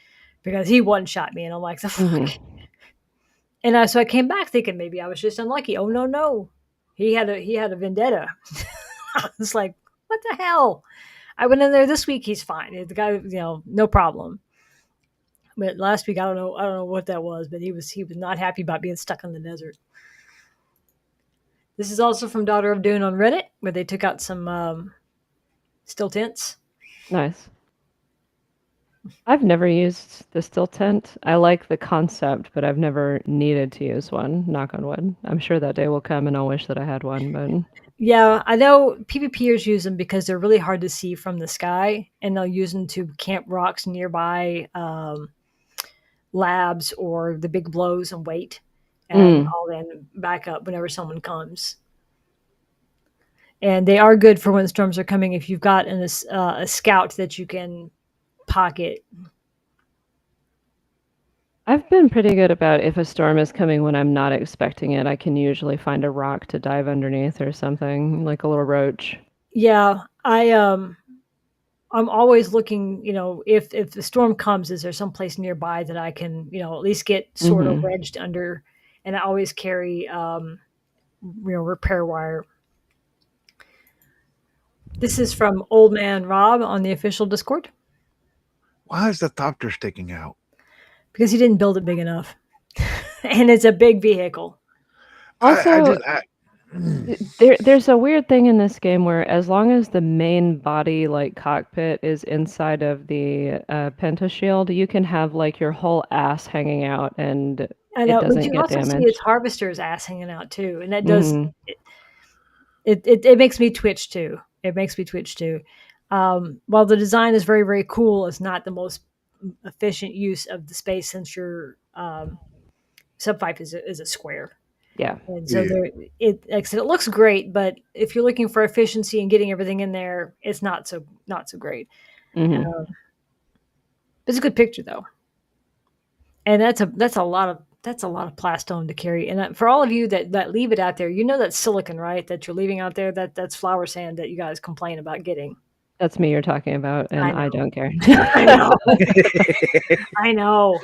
because he one shot me, and I'm like, the fuck. And so I came back thinking maybe I was just unlucky. Oh no, he had a vendetta. I was like, what the hell? I went in there this week. He's fine. The guy, no problem. But last week, I don't know what that was, but he was not happy about being stuck in the desert. This is also from Daughter of Dune on Reddit, where they took out some still tents. Nice. I've never used the still tent. I like the concept, but I've never needed to use one. Knock on wood. I'm sure that day will come, and I'll wish that I had one. But yeah, I know PvPers use them because they're really hard to see from the sky, and they'll use them to camp rocks nearby labs or the big blows and wait, and I'll then back up whenever someone comes. And they are good for when storms are coming if you've got a scout that you can pocket. I've been pretty good about if a storm is coming when I'm not expecting it, I can usually find a rock to dive underneath or something, like a little roach. Yeah, I'm always looking, if the storm comes, is there someplace nearby that I can, at least get sort of wedged under, and I always carry repair wire. This is from Old Man Rob on the official Discord. Why is the thopter sticking out? Because he didn't build it big enough. And it's a big vehicle. Also, There's a weird thing in this game where as long as the main body like cockpit is inside of the pentashield, you can have like your whole ass hanging out and I it know, but doesn't you get also see its damaged. harvester's ass hanging out too, and that does Hmm. it makes me twitch too. It makes me twitch too. While the design is very very cool, it's not the most efficient use of the space since your sub five is a square. Yeah. And so Yeah. there, like I said, it looks great, but if you're looking for efficiency and getting everything in there, it's not so great. Hmm. Um, it's a good picture though, and that's a lot of plastone to carry. And for all of you that leave it out there, you know that's silicon, right? That you're leaving out there. That's flour sand that you guys complain about getting. That's me you're talking about, and I I know, don't care. I know, I know.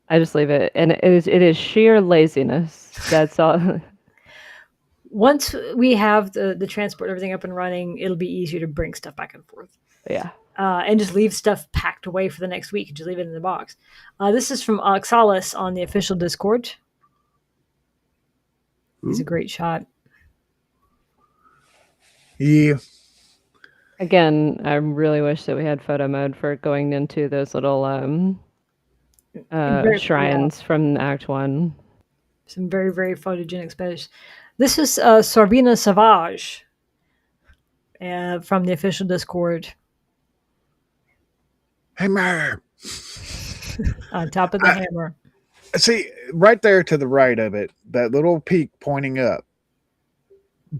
I just leave it, and it is sheer laziness. That's all. Once we have the transport everything up and running, it'll be easier to bring stuff back and forth. Yeah. And just leave stuff packed away for the next week and just leave it in the box. This is from Oxalis on the official Discord. He's a great shot. Yeah. Again, I really wish that we had photo mode for going into those little Yeah, shrines from Act 1. some very, very photogenic space. This is Sorbina Savage from the official Discord Hammer. on top of the hammer. See, right there to the right of it, that little peak pointing up.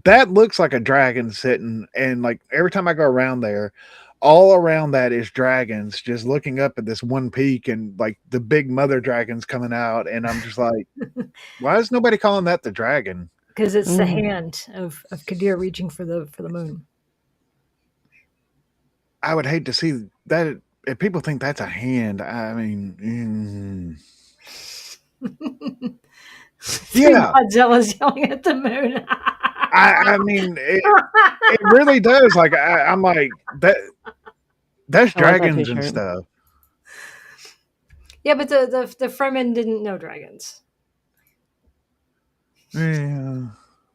That looks like a dragon sitting, and like every time I go around there, all around that is dragons just looking up at this one peak, and like the big mother dragons coming out, and I'm just like, why is nobody calling that the dragon? Because it's the Mhm. hand of Kadir reaching for the moon. I would hate to see that. If people think that's a hand, I mean, yeah, Godzilla's yelling at the moon. I mean, it really does. Like I'm like that. That's I want that dragons and t-shirt. stuff. Yeah, but the Fremen didn't know dragons. Yeah.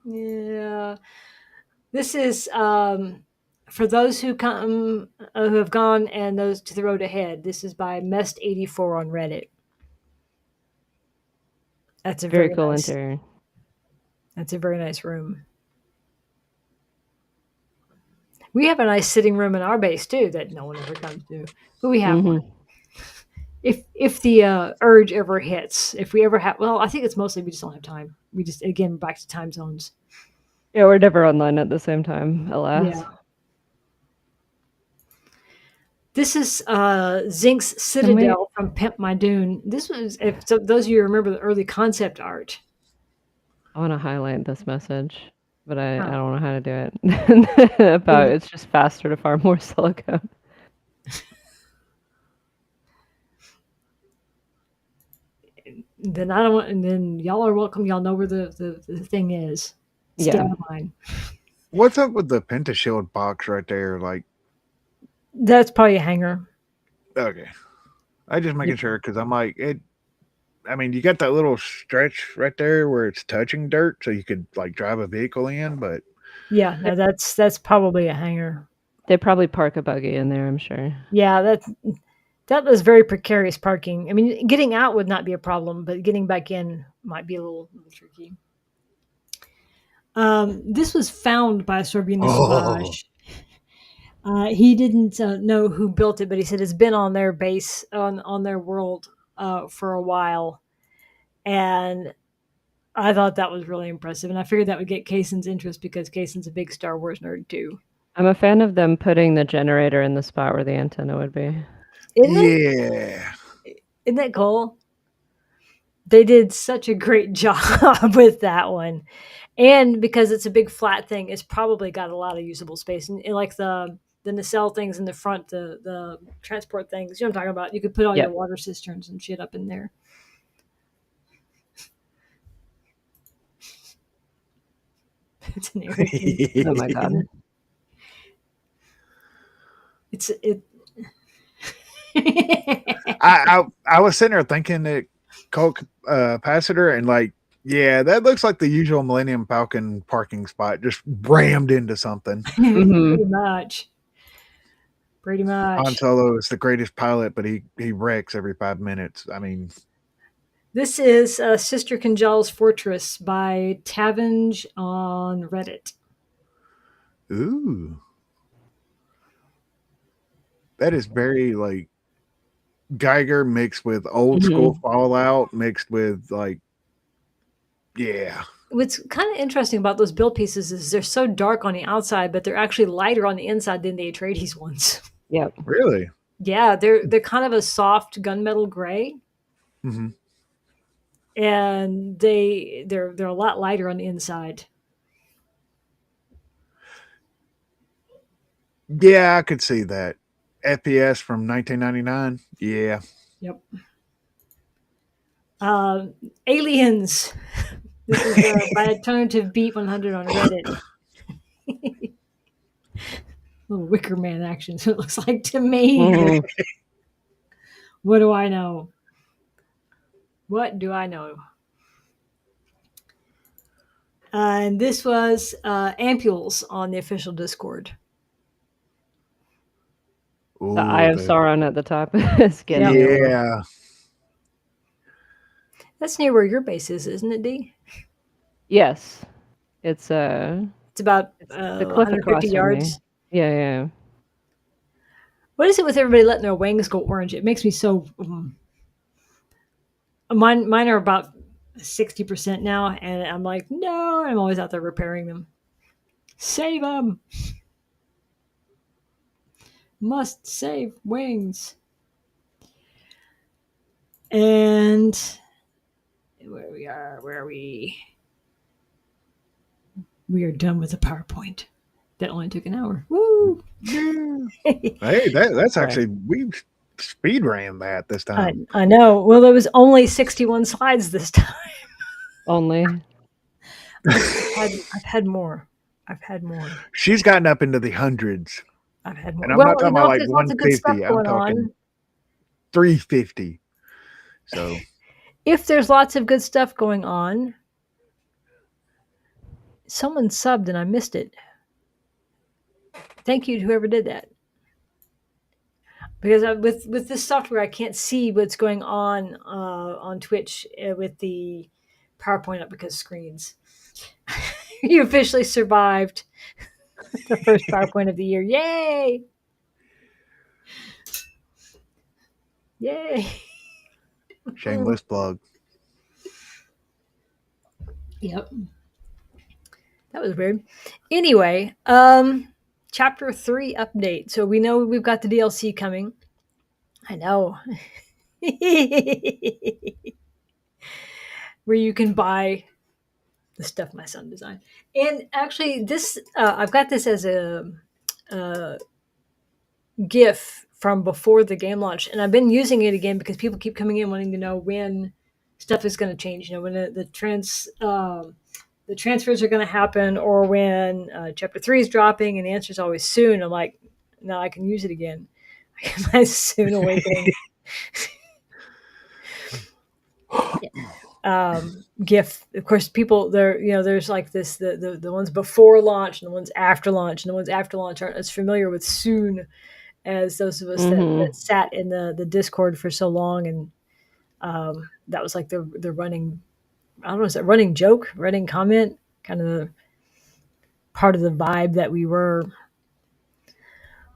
Yeah. This is for those who come who have gone and those to the road ahead. This is by Mest84 on Reddit. That's a Very very cool nice. interior. That's a very nice room. We have a nice sitting room in our base too that no one ever comes to, but we have one. Hmm. If the urge ever hits, if we ever have, well, I think it's mostly we just don't have time. We just again back to time zones. Yeah, we're never online at the same time, alas. Yeah. This is Zink's Can we? Citadel from Pimp My Dune. This was, if so those of you remember the early concept art. I want to highlight this message, but I Huh. don't know how to do it. About it's just faster to farm more silicone. Then I don't want, and then y'all are welcome. Y'all know where the thing is. Stay Yeah. out of mine. What's up with the pentashield box right there? Like, That's probably a hanger. okay, I just making sure because I'm like it. I mean, you got that little stretch right there where it's touching dirt, so you could like drive a vehicle in. But Yeah, no, that's probably a hanger. They probably park a buggy in there, I'm sure. Yeah, that was very precarious parking. I mean, getting out would not be a problem, but getting back in might be a little tricky. This was found by Sorbino Sauvage. He didn't know who built it, but he said it's been on their base on their world for a while, and I thought that was really impressive. And I figured that would get Kaysen's interest because Kaysen's a big Star Wars nerd too, I'm a fan of them putting the generator in the spot where the antenna would be. isn't it? yeah, Isn't that cool? They did such a great job with that one, and because it's a big flat thing, it's probably got a lot of usable space. And like the nacelle things in the front, the transport things, you know what I'm talking about. You could put all your Yep. water cisterns and shit up in there. It's an irritant. Oh my god. It's it. I was sitting there thinking that Coke capacitor and like Yeah, that looks like the usual Millennium Falcon parking spot, just rammed into something. Pretty much. Pretty Han much. Solo is the greatest pilot, but he wrecks every 5 minutes. I mean, This is Sister Kinjal's Fortress by Tavinge on Reddit. ooh, that is very like Geiger mixed with old school Fallout mixed with like, yeah. What's kind of interesting about those build pieces is they're so dark on the outside, but they're actually lighter on the inside than the Atreides ones. Yep. Really? Yeah, they're kind of a soft gunmetal gray, Hmm. and they're a lot lighter on the inside. Yeah, I could see that. FPS from 1999. Yeah. Yep. Aliens. This is by Alternative Beat 100 on Reddit. Little Wicker Man action. It looks like to me. Mhm. What do I know? What do I know? And this was Ampules on the official Discord. The Eye Ooh, of Sauron at the top is getting me a little. yeah. That's near where your base is, isn't it, D? Yes. It's It's about the cliff 150 across from me. yards. Yeah, yeah. What is it with everybody letting their wings go orange? It makes me so. Mine are about 60% now, and I'm like, no, I'm always out there repairing them. Save them. Must save wings. And where are we? We are done with the PowerPoint. That only took an hour. Woo! Hey, that's actually, we speed ran that this time. I know. Well, there was only 61 slides this time. Only. I've had more. I've had more. She's gotten up into the hundreds. I've had more. And I'm Well, not talking about like there's lots of good stuff 150. I'm going talking on. 350. So If there's lots of good stuff going on, someone subbed and I missed it. Thank you to whoever did that. Because with this software, I can't see what's going on Twitch with the PowerPoint up because screens. You officially survived the first PowerPoint of the year. Yay! Yay! shameless plug. Yep. That was weird. Anyway, chapter 3 update. So we know we've got the DLC coming. I know. Where you can buy the stuff my son designed. And actually this I've got this as a GIF from before the game launch, and I've been using it again because people keep coming in wanting to know when stuff is going to change. You know, when the transfers are going to happen, or when chapter 3 is dropping, and the answer is always soon. I'm like, no, I can use it again. My soon awakening GIF. Of course, people there. You know, there's like this the ones before launch and the ones after launch, and the ones after launch aren't as familiar with soon as those of us that sat in the Discord for so long, and that was like the running, I don't know, is that running joke, running comment, kind of the part of the vibe that we were.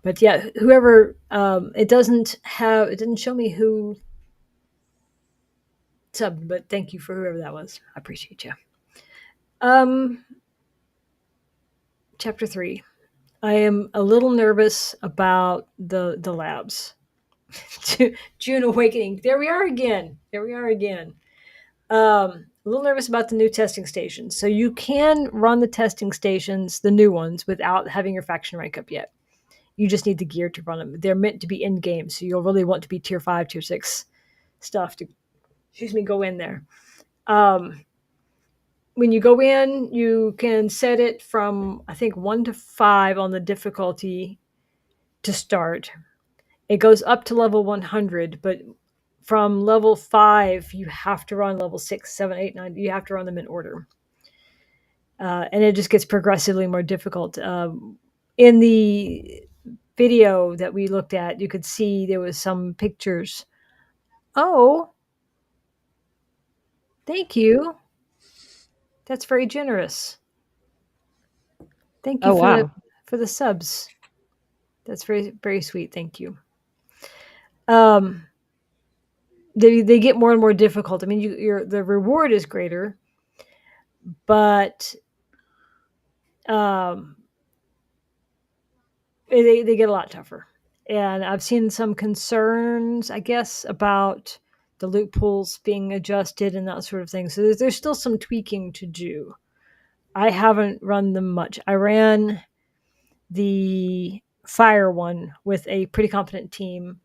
But yeah, whoever it didn't show me who subbed, but thank you for whoever that was. I appreciate you. Chapter 3. I am a little nervous about the labs. June Awakening. There we are again. A little nervous about the new testing stations. So you can run the testing stations, the new ones, without having your faction rank up yet. You just need the gear to run them. They're meant to be in game, so you'll really want to be tier 5, tier 6 stuff to, go in there. When you go in, you can set it from, I think, 1 to 5 on the difficulty to start. It goes up to level 100, but from level 5, you have to run level 6, 7, 8, 9. You have to run them in order. And it just gets progressively more difficult. In the video that we looked at, you could see there was some pictures. Oh, thank you. That's very generous. Thank you Oh, wow. for the subs. That's very very sweet. Thank you. Um, they get more and more difficult. I mean, the reward is greater, but um, they get a lot tougher. And I've seen some concerns, I guess, about the loopholes being adjusted and that sort of thing. So there's still some tweaking to do. I haven't run them much. I ran the fire one with a pretty competent team,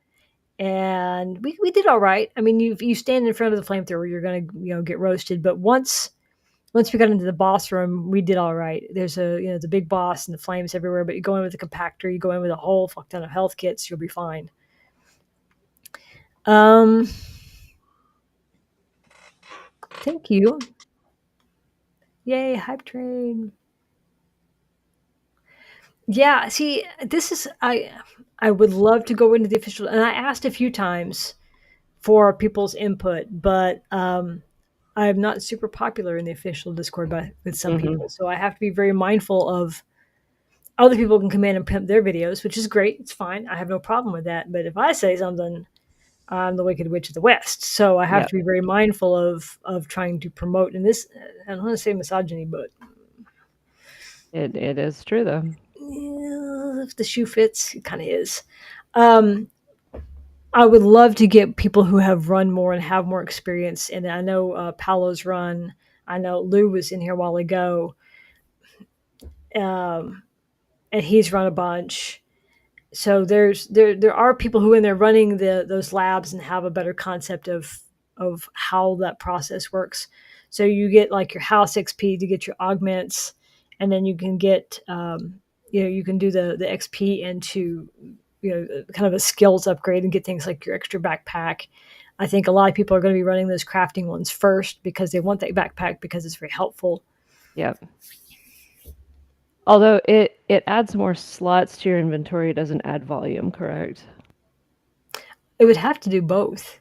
and we did all right. I mean, you stand in front of the flamethrower, you're gonna get roasted. But once we got into the boss room, we did all right. There's the big boss and the flames everywhere, but you go in with a compactor, you go in with a whole fuck ton of health kits, you'll be fine. Um, Thank you. Yay, hype train. Yeah, see, this is I would love to go into the official, and I asked a few times for people's input, but I'm not super popular in the official Discord with some Hmm. people, so I have to be very mindful of other people can come in and pimp their videos, which is great. It's fine. I have no problem with that. But if I say something, I'm the Wicked Witch of the West, so I have Yeah, to be very mindful of trying to promote. And this, I don't want to say misogyny, but it is true though. if the shoe fits, it kind of is. Um, I would love to get people who have run more and have more experience. And I know Paolo's run. I know Lou was in here a while ago, um, and he's run a bunch. So there are people who, when they're running those labs, and have a better concept of how that process works. So you get like your house XP to get your augments, and then you can get you can do the XP into kind of a skills upgrade and get things like your extra backpack. I think a lot of people are going to be running those crafting ones first because they want that backpack because it's very helpful. Yeah. Although it adds more slots to your inventory, it doesn't add volume, correct? It would have to do both,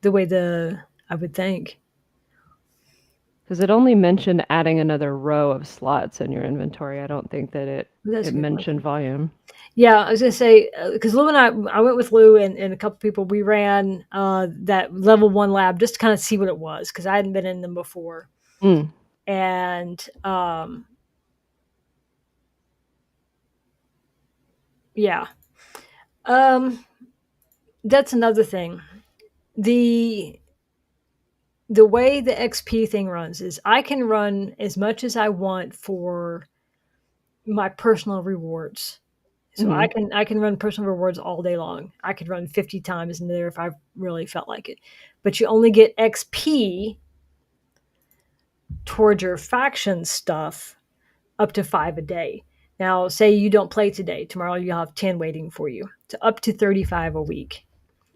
the way I would think. Because it only mentioned adding another row of slots in your inventory. I don't think that That's it a good mentioned question. volume. Yeah, I was gonna say because Lou and I went with Lou and a couple people. We ran that level 1 lab just to kind of see what it was because I hadn't been in them before, Mm, and yeah, um, that's another thing. The the way the XP thing runs is I can run as much as I want for my personal rewards. So hmm I can run personal rewards all day long. I could run 50 times in there if I really felt like it. But you only get XP towards your faction stuff up to 5 a day. Now, say you don't play today, tomorrow you'll have 10 waiting for you. So up to 35 a week.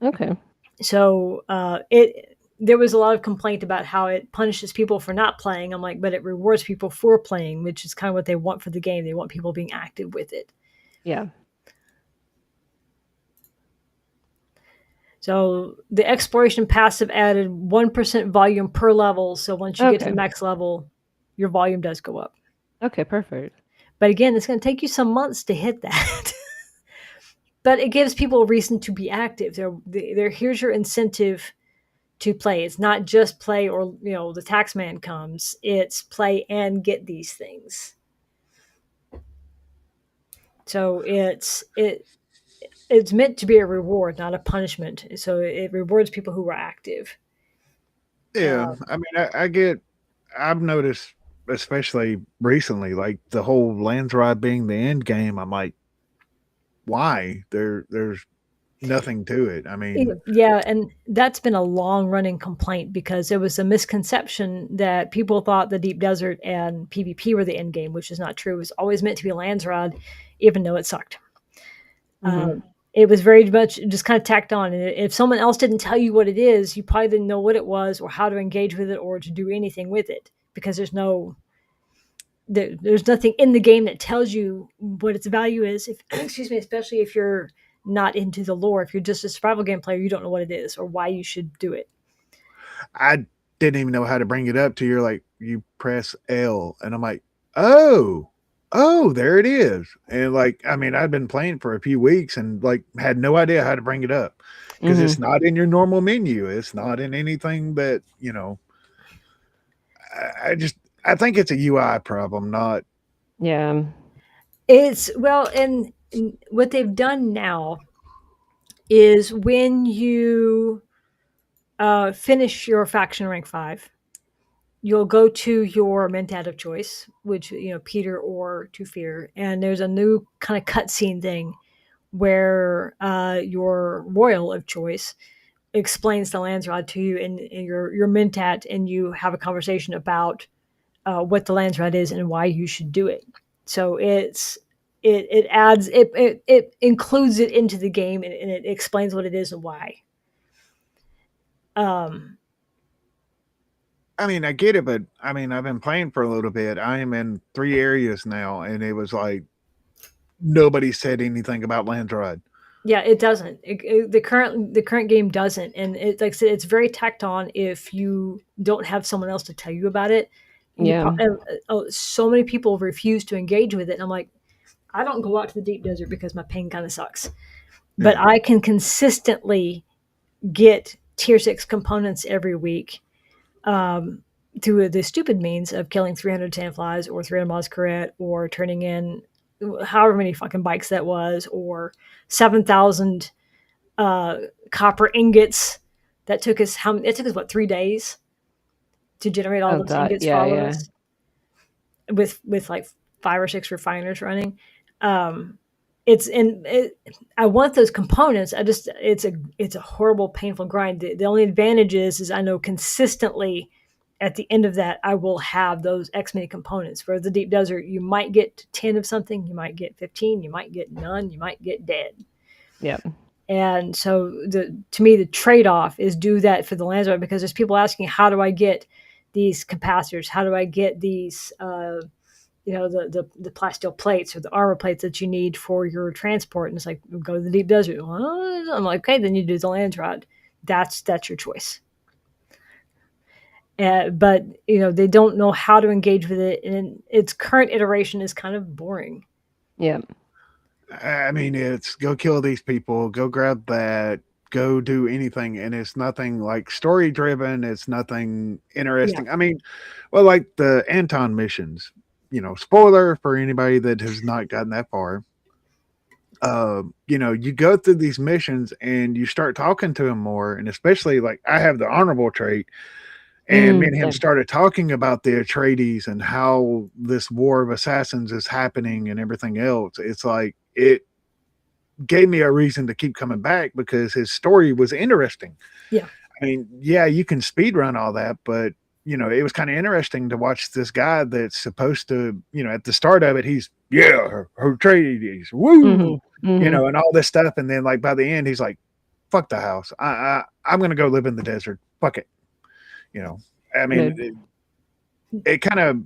Okay. So it there was a lot of complaint about how it punishes people for not playing. I'm like, but it rewards people for playing, which is kind of what they want for the game. They want people being active with it. Yeah. So the exploration passive added 1% volume per level. So once you get to Okay. the max level, your volume does go up. Okay, perfect. But again, it's going to take you some months to hit that. But it gives people a reason to be active. Here's your incentive to play. It's not just play or the tax man comes. It's play and get these things. So it's meant to be a reward, not a punishment. So it rewards people who are active. Yeah, I mean, I've noticed, especially recently, like the whole lands ride being the end game. I'm like, why? There's nothing to it. I mean, Yeah, and that's been a long running complaint because there was a misconception that people thought the Deep Desert and PvP were the end game, which is not true. It was always meant to be Landsrod, even though it sucked. Hmm It was very much just kind of tacked on. And if someone else didn't tell you what it is, you probably didn't know what it was or how to engage with it or to do anything with it, because there's nothing in the game that tells you what its value is. If excuse me, especially if you're not into the lore, if you're just a survival game player, you don't know what it is or why you should do it. I didn't even know how to bring it up to you're like, you press L. And I'm like, oh, there it is. And like, I mean, I'd been playing for a few weeks and like had no idea how to bring it up because it's not in your normal menu. It's not in anything that, I think it's a UI problem, not. Yeah. It's well, and what they've done now is when you finish your faction rank 5, you'll go to your mentat of choice, which Peter or Tufir, and there's a new kind of cutscene thing where your royal of choice explains the Landsrod to you in your mentat, and you have a conversation about what the Landsrod is and why you should do it. So it adds it includes it into the game, and it explains what it is and why. I mean, I get it, but I mean, I've been playing for a little bit. I am in 3 areas now, and it was like nobody said anything about Landsrod. Yeah, it doesn't. The current game doesn't, and it, like I said, it's very tacked on if you don't have someone else to tell you about it. Yeah. So many people refuse to engage with it, and I'm like, I don't go out to the deep desert because my pain kind of sucks, but Yeah. I can consistently get tier 6 components every week through the stupid means of killing 300 sandflies or 300 Mosqueret or turning in however many fucking bikes that was, or 7,000 copper ingots. That took us it took us what, 3 days to generate all Oh those God. ingots for Yeah. all of Yeah. us, with like 5 or 6 refiners running. It's in it, I want those components. It's a horrible, painful grind. The only advantage is I know consistently at the end of that I will have those X many components. For the deep desert, you might get 10 of something, you might get 15, you might get none, you might get dead. Yep. And so to me the trade-off is do that for the Landsrod, because there's people asking, how do I get these capacitors? How do I get these the plasteel plates or the armor plates that you need for your transport? And it's like, go to the deep desert. Well, I'm like, okay, then you do the Landsrod. That's your choice. But they don't know how to engage with it, and its current iteration is kind of boring. Yep. I mean, it's go kill these people, go grab that, go do anything, and it's nothing like story driven. It's nothing Yeah. interesting. I mean, well, like the Anton missions. Spoiler for anybody that has not gotten that far. You go through these missions and you start talking to him more, and especially like I have the honorable trait, and me and him Yeah. started talking about the Atreides and how this war of assassins is happening and everything else. It's like it gave me a reason to keep coming back because his story was interesting. Yeah. I mean, yeah, you can speed run all that, but it was kind of interesting to watch this guy that's supposed to, at the start of it, he's her Atreides, woo, and all this stuff, and then like by the end, he's like, "Fuck the house, I'm gonna go live in the desert. Fuck it." I mean, it kind of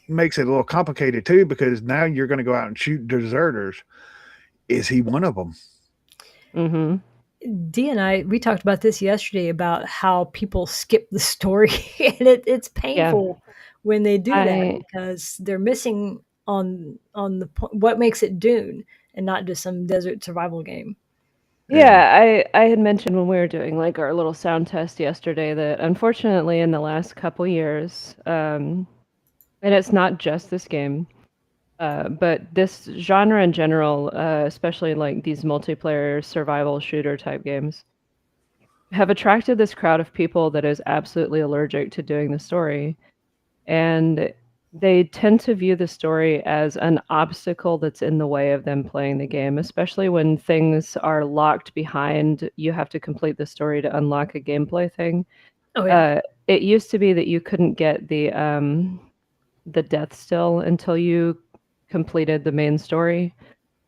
makes it a little complicated too because now you're going to go out and shoot deserters. Is he one of them? Dee and I, we talked about this yesterday about how people skip the story, and it's Yeah. painful when they do that I because they're missing on the what makes it Dune and not just some desert survival game. I had mentioned when we were doing like our little sound test yesterday that unfortunately in the last couple years, and it's not just this game, but this genre in general, especially like these multiplayer survival shooter type games, have attracted this crowd of people that is absolutely allergic to doing the story. And they tend to view the story as an obstacle that's in the way of them playing the game, especially when things are locked behind. You have to complete the story to unlock a gameplay thing. Oh yeah. It used to be that you couldn't get the death still until you completed the main story.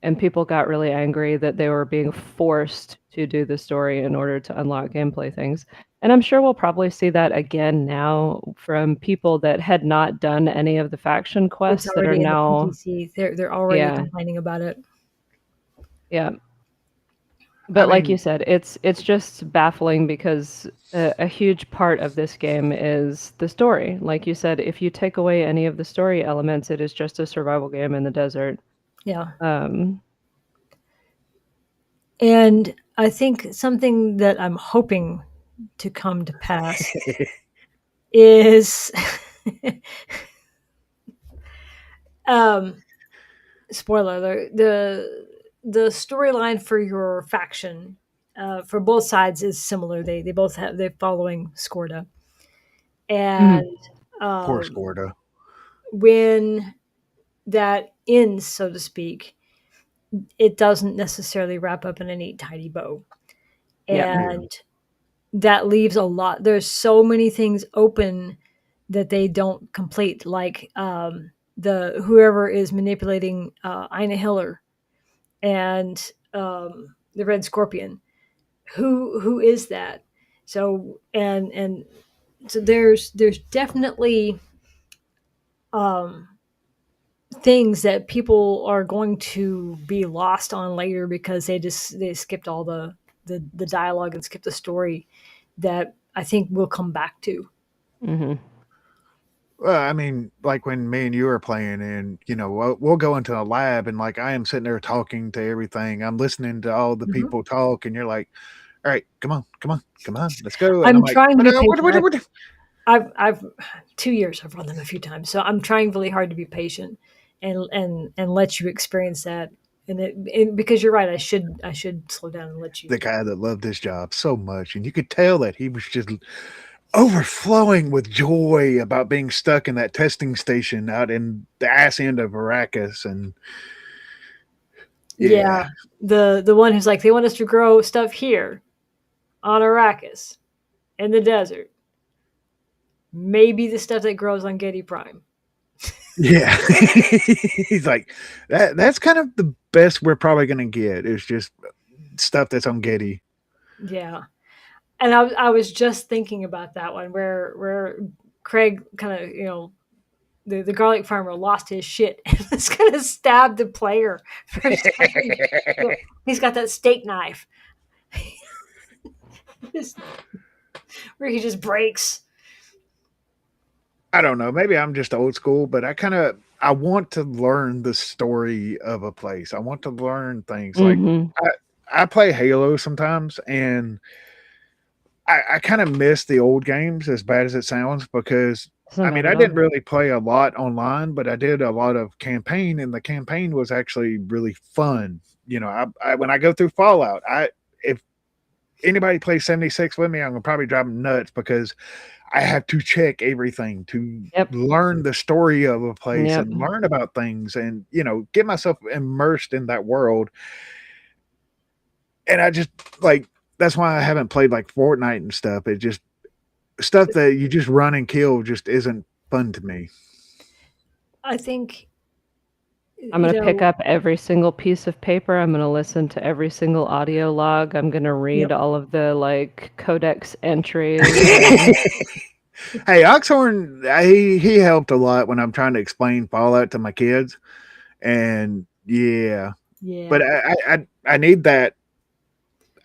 and people got really angry that they were being forced to do the story in order to unlock gameplay things. And I'm sure we'll probably see that again now from people that had not done any of the faction It's quests that are already in the now, PTC. They're already yeah, complaining about it. yeah. I But like you mean, said, it's just baffling because a huge part of this game is the story. Like you said, if you take away any of the story elements, it is just a survival game in the desert. Yeah. Um, And I think something that I'm hoping to come to pass is um spoiler alert, the storyline for your faction for both sides is similar. They both have they're following Scorda. mhm, And poor um Scorda. when that ends, so to speak, it doesn't necessarily wrap up in a neat, tidy bow. yeah, Yeah. And that leaves a lot. There's so many things open that they don't complete, like the whoever is manipulating Ina Hiller and the Red Scorpion. Who is that? So and so there's definitely um, things that people are going to be lost on later because they skipped all the dialogue and skipped the story that I think we'll come back to. mhm, Well, I mean, like when me and you are playing, and we'll go into a lab, and like I am sitting there talking to everything. I'm listening to all the Mhm. people talk, and you're like, "All right, come on, come on, come on, let's go." And I'm I'm like, trying to "What? be What? patient. What? What?" I've 2 years. I've run them a few times, so I'm trying really hard to be patient and let you experience that. And because you're right, I should slow down and let The you. guy that loved his job so much, and you could tell that he was just overflowing with joy about being stuck in that testing station out in the ass end of Arrakis, and yeah, Yeah, the one who's like they want us to grow stuff here on Arrakis in the desert. Maybe the stuff that grows on Getty Prime. yeah. He's like, That's kind of the best we're probably gonna get. Is just stuff that's on Getty. Yeah, and I was just thinking about that one where Craig kind of the garlic farmer lost his shit and was gonna stab the player for a second. He's got that steak knife where he just breaks. I don't know. Maybe I'm just old school, but I want to learn the story of a place. I want to learn things like mhm. I I play Halo sometimes, and I kind of miss the old games as bad as it sounds because It's not I bad mean at I all. didn't really play a lot online, but I did a lot of campaign, and the campaign was actually really fun. I when I go through Fallout, I if anybody plays 76 with me, I'm gonna probably drive them nuts because I have to check everything to Yep, learn the story of a place yep. and learn about things and get myself immersed in that world. And I just like that's why I haven't played like Fortnite and stuff. It just stuff that you just run and kill just isn't fun to me. I think I'm you gonna pick know. up every single piece of paper. I'm gonna listen to every single audio log. I'm gonna read Yep. all of the like codex entries and Hey, Oxhorn, he helped a lot when I'm trying to explain Fallout to my kids, and yeah, but Yeah. I need that.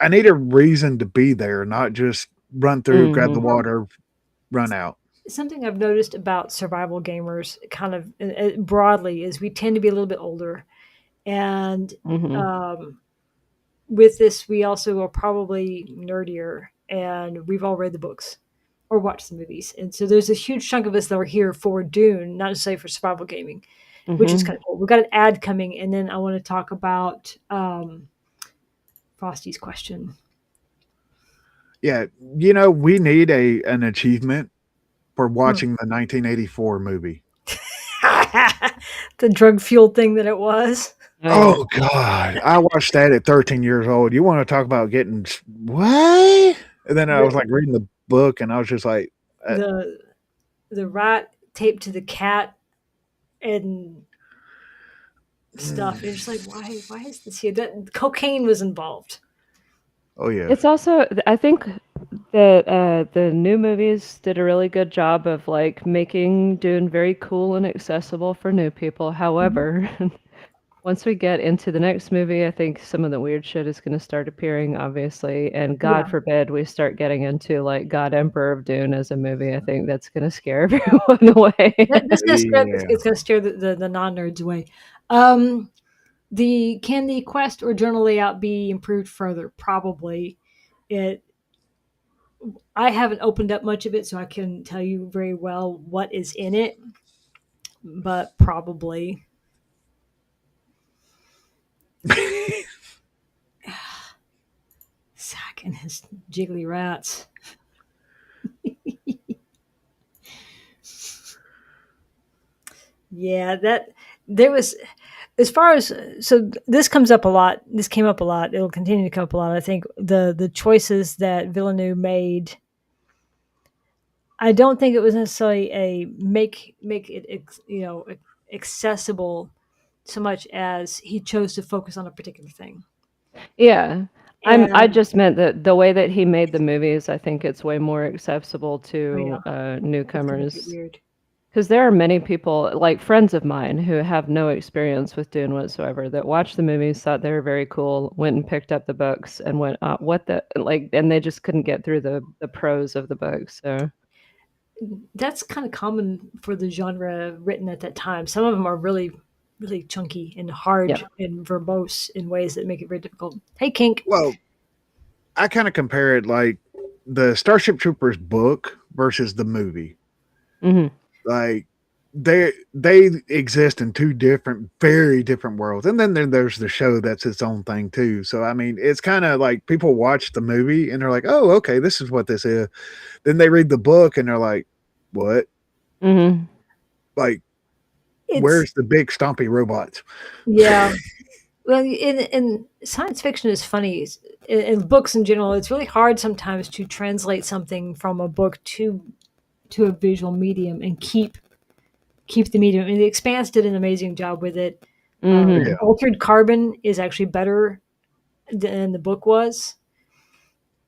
I need a reason to be there, not just run through, grab the mhm, Well, water, run out. something I've noticed about survival gamers, kind of broadly, is we tend to be a little bit older, and mhm, um, with this, we also are probably nerdier, and we've all read the books or watched the movies, and so there's a huge chunk of us that are here for Dune, not necessarily for survival gaming, which is mhm. kind of cool. We've got an ad coming, and then I want to talk about Frosty's question. Yeah, we need an achievement for Hmm. watching the 1984 movie. The drug fueled thing that it was. Oh yeah. Oh God, I watched that at 13 years old. You want to talk about getting what? And then I was The like reading the book, and I was just like, the the rat taped to the cat and stuff. You're just like, why is this here? That cocaine was involved. Oh yeah. It's also, I think that the new movies did a really good job of like making Dune very cool and accessible for new people. However, once we get into the next movie, I think some of the weird shit is going to start appearing, obviously. And Yeah. God forbid we start getting into like God Emperor of Dune as a movie. I think that's going to scare everyone away. This gonna scare, Yeah. it's gonna scare the non nerds away. Can the quest or journal layout be improved further? Probably. It. I haven't opened up much of it, so I can tell you very well what is in it, but probably. Zack and his jiggly rats. Yeah, that there was as far as so this comes up a lot. This came up a lot. It'll continue to come up a lot. I think the choices that Villeneuve made. I don't think it was necessarily a make it accessible so much as he chose to focus on a particular thing. Yeah. I And just meant that the way that he made the movies, I think it's way more accessible oh yeah, to it's gonna get newcomers. weird. Because there are many people, like friends of mine, who have no experience with Dune whatsoever, that watched the movies, thought they were very cool, went and picked up the books, and went, "What the like?" And they just couldn't get through the prose of the books. So That's kind of common for the genre written at that time. Some of them are really, really chunky and hard yeah, and verbose in ways that make it very difficult. Hey, Kink. Well, I kind of compare it like the Starship Troopers book versus the movie. hmm Like they exist in two different, very different worlds, and then there's the show that's its own thing too. So I mean, it's kind of like people watch the movie and they're like, "Oh, okay, this is what this is." Then they read the book and they're like, "What? hmm Like, It's where's the big stompy robots?" yeah. Well, in science fiction is funny. In books in general, it's really hard sometimes to translate something from a book to a visual medium and keep the medium. And The Expanse did an amazing job with it. hmm Yeah, Altered Carbon is actually better than the book was.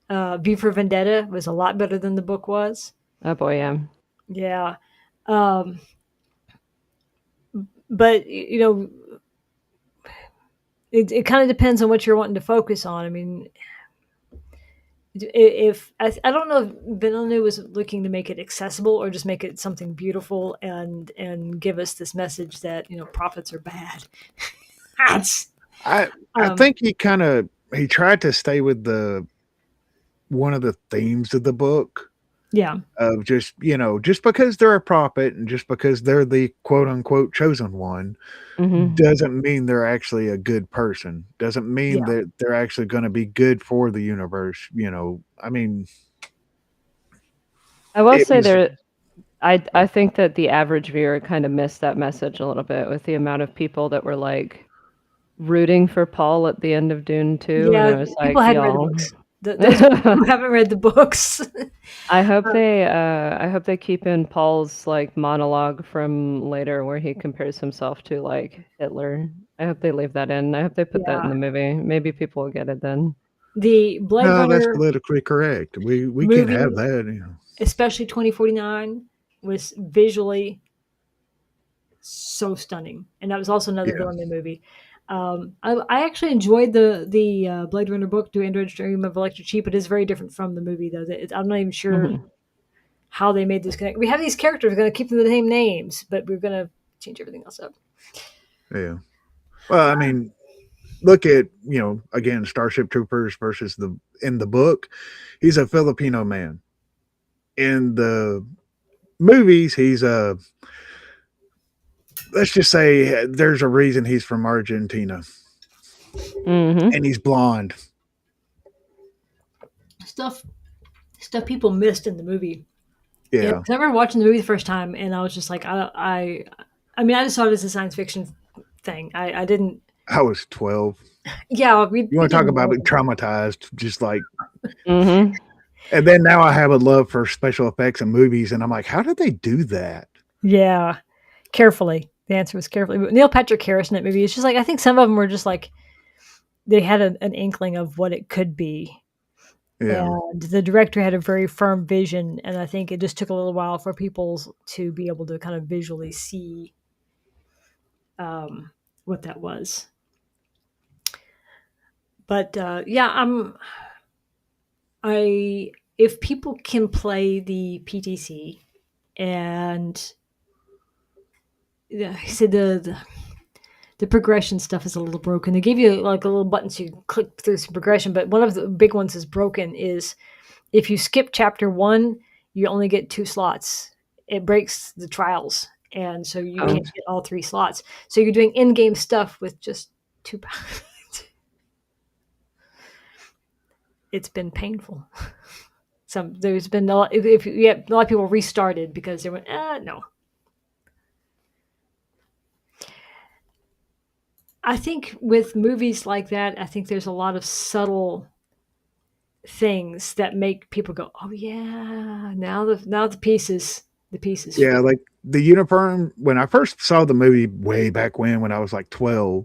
V for Vendetta was a lot better than the book was. Oh boy, yeah. Yeah. Um, but, it kind of depends on what you're wanting to focus on. I mean, if I don't know if Villeneuve was looking to make it accessible or just make it something beautiful and give us this message that prophets are bad. That's I um, think he tried to stay with the one of the themes of the book yeah, of just because they're a prophet and just because they're the quote unquote chosen one hmm doesn't mean they're actually a good person. Doesn't mean yeah, that they're actually going to be good for the universe. I mean, I will it say was. there. I think that the average viewer kind of missed that message a little bit with the amount of people that were like rooting for Paul at the end of Dune 2, and yeah. I was People like, hadn't read the y'all. books. Those who haven't read the books. I hope they keep in Paul's like monologue from later where he compares himself to like Hitler. I hope they leave that in. I hope they put that in Yeah, the movie. Maybe people will get it then. the Blade No, that's Runner politically correct. We can't have movie, that. especially 2049, was visually so stunning, and that was also another Yeah. Villeneuve movie. I actually enjoyed the Blade Runner book, Do Androids Dream of Electric Sheep. It is very different from the movie, though. I'm not even sure hmm how they made this connect. We have these characters, we're going to keep them the same names, but we're going to change everything else up. Yeah. Well, I mean, look at again Starship Troopers versus the in the book. He's a Filipino man. In the movies, he's a let's just say there's a reason he's from Argentina hmm and he's blonde. Stuff stuff people missed in the movie. Yeah, Yeah, 'cause I remember watching the movie the first time, and I was just like, I mean, I just saw it as a science fiction thing. I didn't. I was 12. Yeah, You we want to talk didn't about know. being traumatized? Just like, hmm and then now I have a love for special effects and movies, and I'm like, how did they do that? Yeah, carefully. the answer was carefully. But Neil Patrick Harris in that movie, it's just like, I think some of them were just like, they had an inkling of what it could be. Yeah. And the director had a very firm vision, and I think it just took a little while for people to be able to kind of visually see what that was. But if people can play the PTC, and he said the progression stuff is a little broken. They gave you like a little button so you can click through some progression, but one of the big ones is broken. Is if you skip chapter 1, you only get 2 slots. It breaks the trials, and so you can't get all 3 slots. So you're doing in-game stuff with just 2. It's been painful. There's been a lot, a lot of people restarted because they went, no. I think with movies like that, I think there's a lot of subtle things that make people go, "Oh yeah, now the pieces Yeah, fit." like the uniform. When I first saw the movie way back when I was like 12,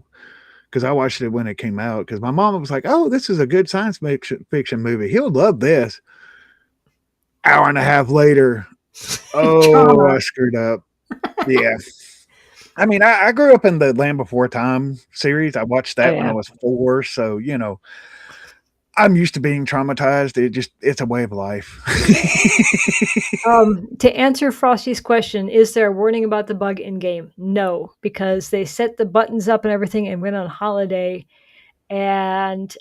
because I watched it when it came out. Because my mom was like, "Oh, this is a good science fiction movie. He'll love this." Hour and a half later, oh, Trauma. I screwed up. Yeah. I mean, I grew up in the Land Before Time series. I watched that when I was 4, so I'm used to being traumatized. It's a way of life. To answer Frosty's question, is there a warning about the bug in game? No, because they set the buttons up and everything and went on holiday, and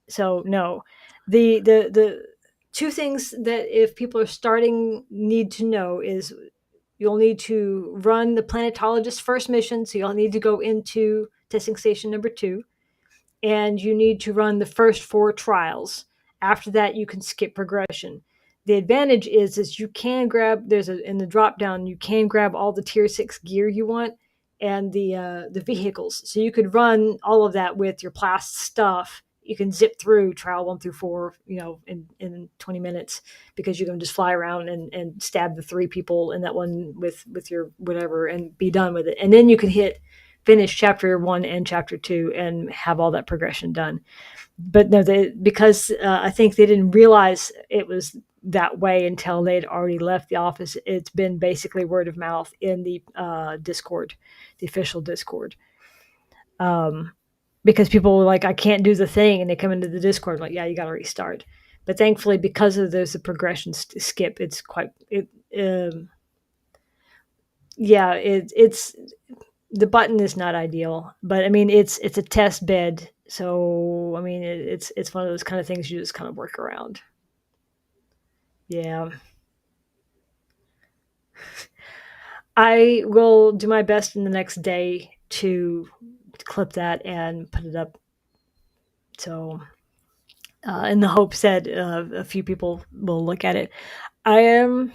so no. The 2 things that if people are starting need to know is you'll need to run the planetologist's first mission, so you'll need to go into testing station number 2, and you need to run the first 4 trials. After that, you can skip progression. The advantage is you can grab, in the drop down, you can grab all the tier 6 gear you want and the vehicles. So you could run all of that with your plast stuff. You can zip through trial 1 through 4, in 20 minutes, because you can just fly around and stab the 3 people in that one with your whatever and be done with it. And then you can finish chapter 1 and chapter 2 and have all that progression done. But no, because I think they didn't realize it was that way until they'd already left the office. It's been basically word of mouth in the Discord, the official Discord. Because people were like, I can't do the thing, and they come into the Discord like, yeah, you got to restart. But thankfully, because of there's a progression skip, it's quite it's the button is not ideal, but I mean it's a test bed, so I mean it's one of those kind of things you just kind of work around. Yeah. I will do my best in the next day to clip that and put it up. So, in the hopes that a few people will look at it. I am.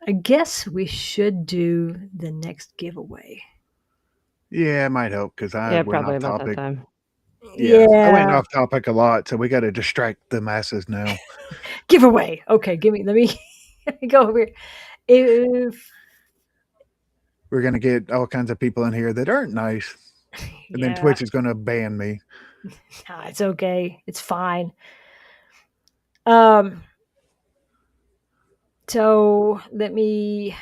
I guess we should do the next giveaway. Yeah, it might help because I went probably off about that topic. time. Yes, I went Yeah. off topic a lot, so we got to distract the masses now. Giveaway. Okay, let me go over here. If We're gonna get all kinds of people in here that aren't nice, and then yeah, Twitch is gonna ban me. nah, it's okay. It's fine. Um. So let me.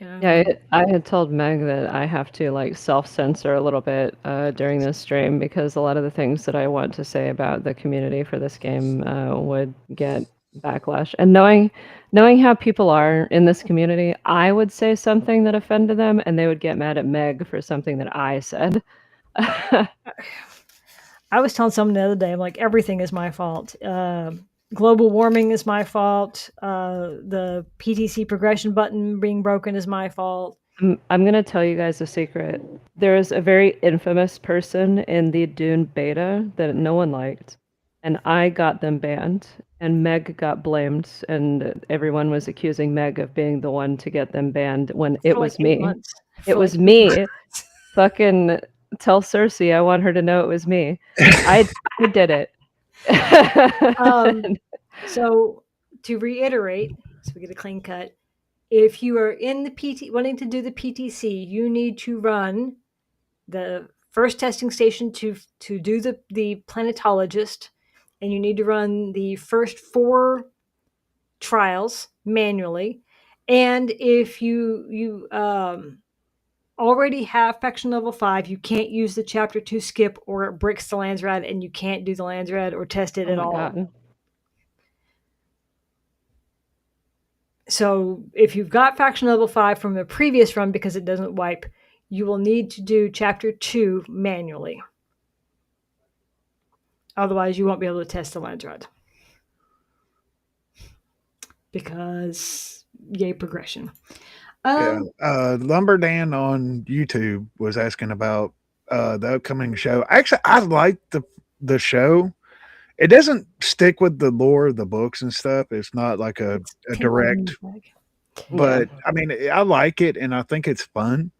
Yeah, I had told Meg that I have to like self-censor a little bit during this stream because a lot of the things that I want to say about the community for this game would get backlash. And knowing how people are in this community, I would say something that offended them, and they would get mad at Meg for something that I said. I was telling someone the other day, I'm like, everything is my fault. Global warming is my fault. The PTC progression button being broken is my fault. I'm going to tell you guys a secret. There is a very infamous person in the Dune beta that no one liked, and I got them banned, and Meg got blamed, and everyone was accusing Meg of being the one to get them banned when it was me. It was me. Fucking tell Cersei I want her to know it was me. I did it. So to reiterate, so we get a clean cut. If you are in the wanting to do the PTC, you need to run the first testing station to do the planetologist, and you need to run the first 4 trials manually. And if you already have faction level 5, you can't use the chapter 2 skip, or it bricks the Landsrad, and you can't do the Landsrad or test it Oh at my all. God. So if you've got faction level 5 from the previous run, because it doesn't wipe, you will need to do chapter 2 manually. Otherwise, you won't be able to test the Landsrad. Because yay progression. Yeah. Lumberdan on YouTube was asking about the upcoming show. Actually, I like the show. It doesn't stick with the lore of the books and stuff. It's not like a direct, Yeah. but I mean, I like it and I think it's fun.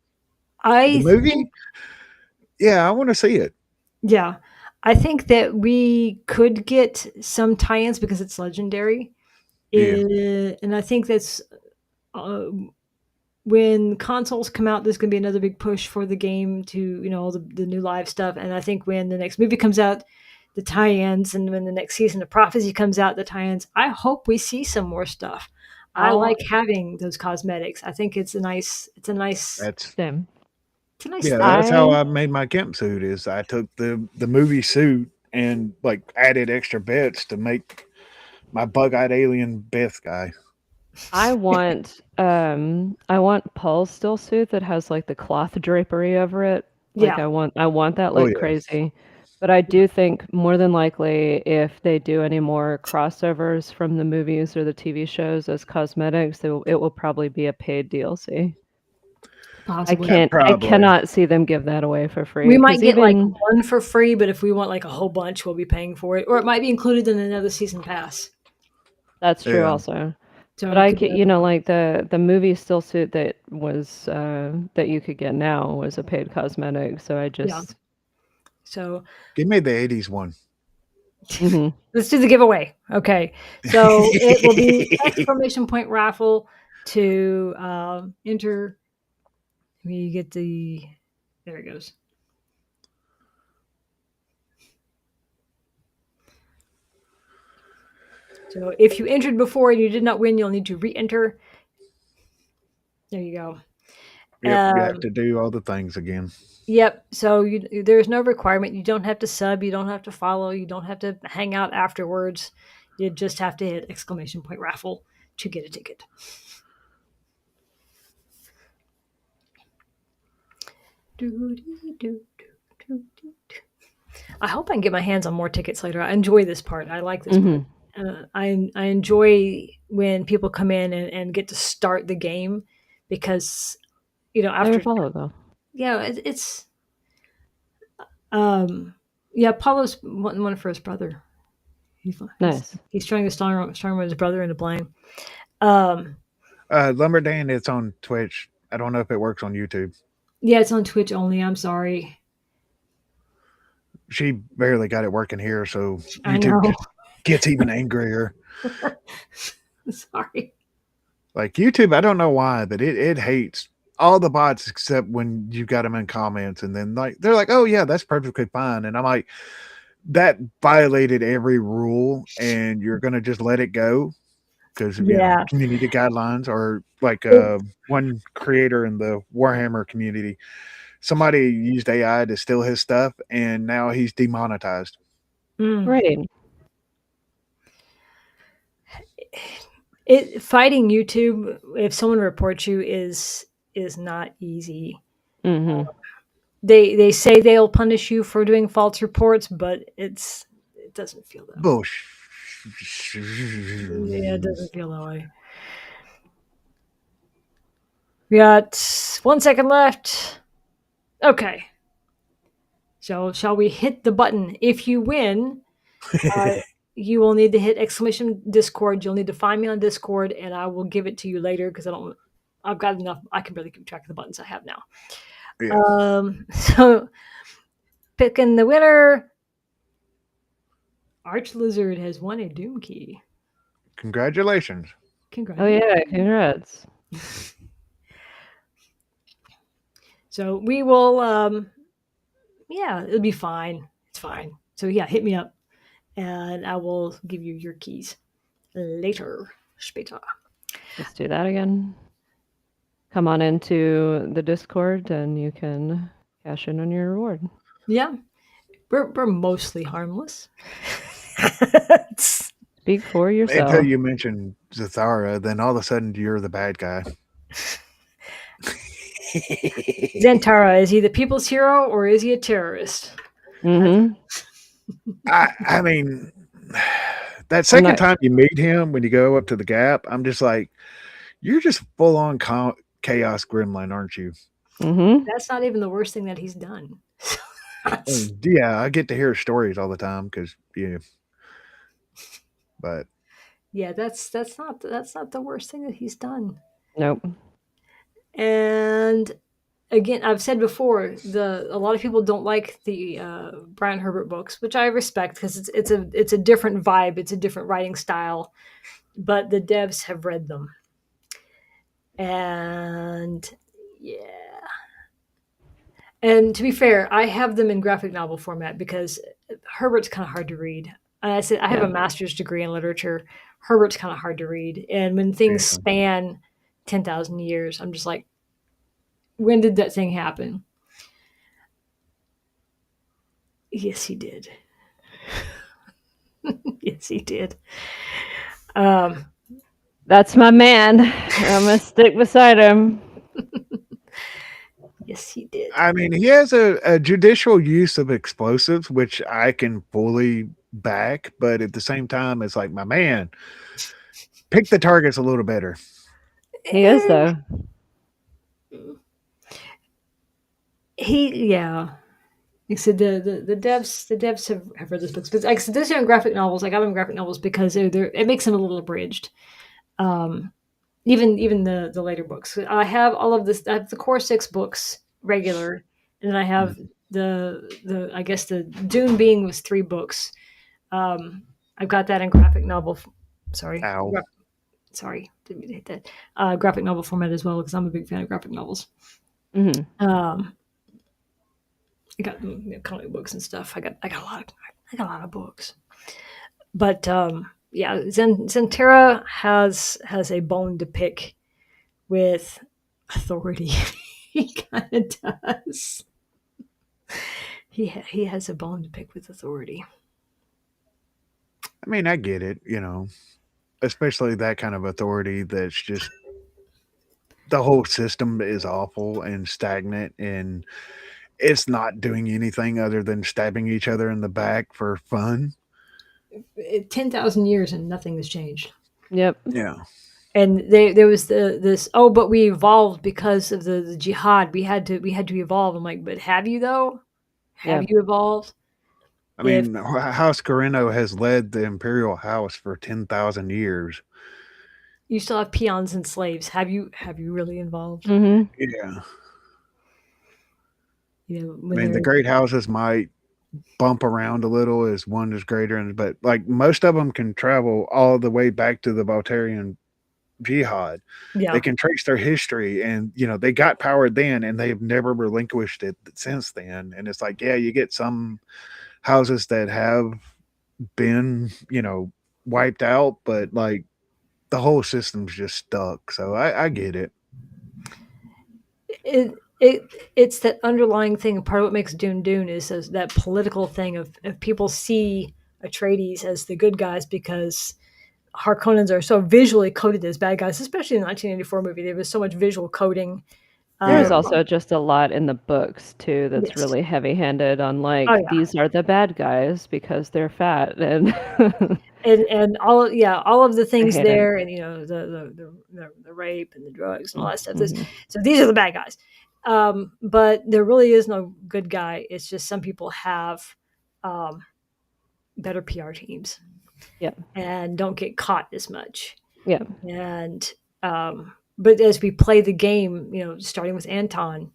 The I movie, think, yeah, I want to see it. yeah, I think that we could get some tie-ins because it's legendary. Yeah. And I think that's uh, when consoles come out, there's going to be another big push for the game to, the new live stuff. And I think when the next movie comes out, the tie-ins, and when the next season of Prophecy comes out, the tie-ins, I hope we see some more stuff. I like having those cosmetics. I think it's a nice That's Same. it's a nice yeah. thing. That's how I I made my Kemp suit. Is I took the movie suit and like added extra bits to make my bug-eyed alien Beth guy. I want Paul's still suit that has like the cloth drapery over it. Like Yeah. I want that Oh like yeah. crazy. But I do think more than likely if they do any more crossovers from the movies or the TV shows as cosmetics, it will probably be a paid DLC. Possibly. I Probably. cannot see them give that away for free We might because get like even one for free, but if we want like a whole bunch, we'll be paying for it. Or it might be included in another season pass. that's true Yeah. also. So But it I could get, like the movie still suit that was that you could get now was a paid cosmetic. So I yeah. just So Give me the '80s one. mhm. let's do the giveaway. Okay. So it will be exclamation point raffle to enter. We get there it goes. So if you entered before and you did not win, you'll need to re-enter. There you go. Yep, you have to do all the things again. Yep. So there's no requirement. You don't have to sub. You don't have to follow. You don't have to hang out afterwards. You just have to hit exclamation point raffle to get a ticket. I hope I can get my hands on more tickets later. I enjoy this part. I like this part. I enjoy when people come in and get to start the game because Never after follow though. it's Paulo's one for his brother. Nice. He's trying to storm his brother into playing. Lumberdan, it's on Twitch. I don't know if it works on YouTube. Yeah, it's on Twitch only. I'm sorry. She barely got it working here, so I YouTube know. gets even angrier. Sorry. Like YouTube, I don't know why, but it hates all the bots except when you got them in comments, and then like they're like, "Oh yeah, that's perfectly fine," and I'm like, "That violated every rule, and you're gonna just let it go because of Yeah. community guidelines." Or like one creator in the Warhammer community, somebody used AI to steal his stuff, and now he's demonetized. Right. Fighting YouTube if someone reports you is not easy. Mm-hmm. They say they'll punish you for doing false reports, but it doesn't feel that way. Bush. Yeah, it doesn't feel that way. We got 1 second left. Okay. So shall we hit the button? If you win, you will need to hit exclamation Discord. You'll need to find me on Discord, and I will give it to you later because I've got enough. I can barely keep track of the buttons I have now. Yeah. So picking the winner. Arch Lizard has won a Doom key. Congratulations. Oh Congratulations. yeah, congrats. So we will. Yeah, it'll be fine. It's fine. So yeah, hit me up, and I will give you your keys later. Später. Let's do that again. Come on into the Discord and you can cash in on your reward. Yeah, we're mostly harmless. Speak for Until yourself. you mention Zathara, then all of a sudden you're the bad guy. Zantara, is he the people's hero or is he a terrorist? Mm-hmm. I mean, that I'm second not. time you meet him when you go up to the gap, I'm just like, you're just full on chaos gremlin, aren't you? Mm-hmm. That's not even the worst thing that he's done. Yeah, I get to hear stories all the time because yeah, but Yeah, that's not the worst thing that he's done. Nope. And again, I've said before, a lot of people don't like the Brian Herbert books, which I respect because it's a different vibe, it's a different writing style. But the devs have read them, and yeah. And to be fair, I have them in graphic novel format because Herbert's kind of hard to read. And I said I have Yeah. a master's degree in literature. Herbert's kind of hard to read, and when things yeah. span 10,000 years, I'm just like, when did that thing happen? Yes, he did. Yes, he did. Um, That's my man. I'm gonna stick beside him. yes, he did. I mean, he has a judicial use of explosives, which I can fully back, but at the same time, it's like, my man, pick the targets a little better. He is Eh, though. yeah. Like I said, the devs have read those books, but like I said, this are in graphic novels. I got them in graphic novels because it makes them a little abridged. Um, even the later books. I have all of this. I have the core 6 books regular, and then I have the I guess the Dune being was 3 books. I've got that in graphic novel. Sorry, Ow. sorry, didn't mean to hit that. Graphic novel format as well because I'm a big fan of graphic novels. Mm-hmm. I got comic books and stuff. I got a lot of books. But yeah, Zentera has a bone to pick with authority. He kind of does. He has a bone to pick with authority. I mean, I get it, especially that kind of authority that's just the whole system is awful and stagnant and it's not doing anything other than stabbing each other in the back for fun. 10,000 years and nothing has changed. Yep. Yeah. And there was this, oh, but we evolved because of the jihad. We had to evolve. I'm like, but have you though? Have Yep. you evolved? I If mean, House Carino has led the Imperial House for 10,000 years. you still have peons and slaves, have you really evolved? Mm-hmm. Yeah. I When mean, the they're great houses might bump around a little as one is greater, but like most of them can travel all the way back to the Voltarian jihad. They yeah. can trace their history and, they got power then and they've never relinquished it since then. And it's like, yeah, you get some houses that have been, wiped out, but like the whole system's just stuck. So I get it. It's that underlying thing. Part of what makes Dune is that political thing of people see Atreides as the good guys because Harkonnens are so visually coded as bad guys, especially in the 1984 movie. There was so much visual coding. There's Yeah. also just a lot in the books too that's Yes. really heavy-handed on Oh like yeah. these are the bad guys because they're fat and And all of the I things hate it. there, and the rape and the drugs and all that stuff. Mm-hmm. So these are the bad guys. But there really is no good guy. It's just some people have um, better PR teams Yeah. and don't get caught as much. Yeah. And but as we play the game, starting with Anton,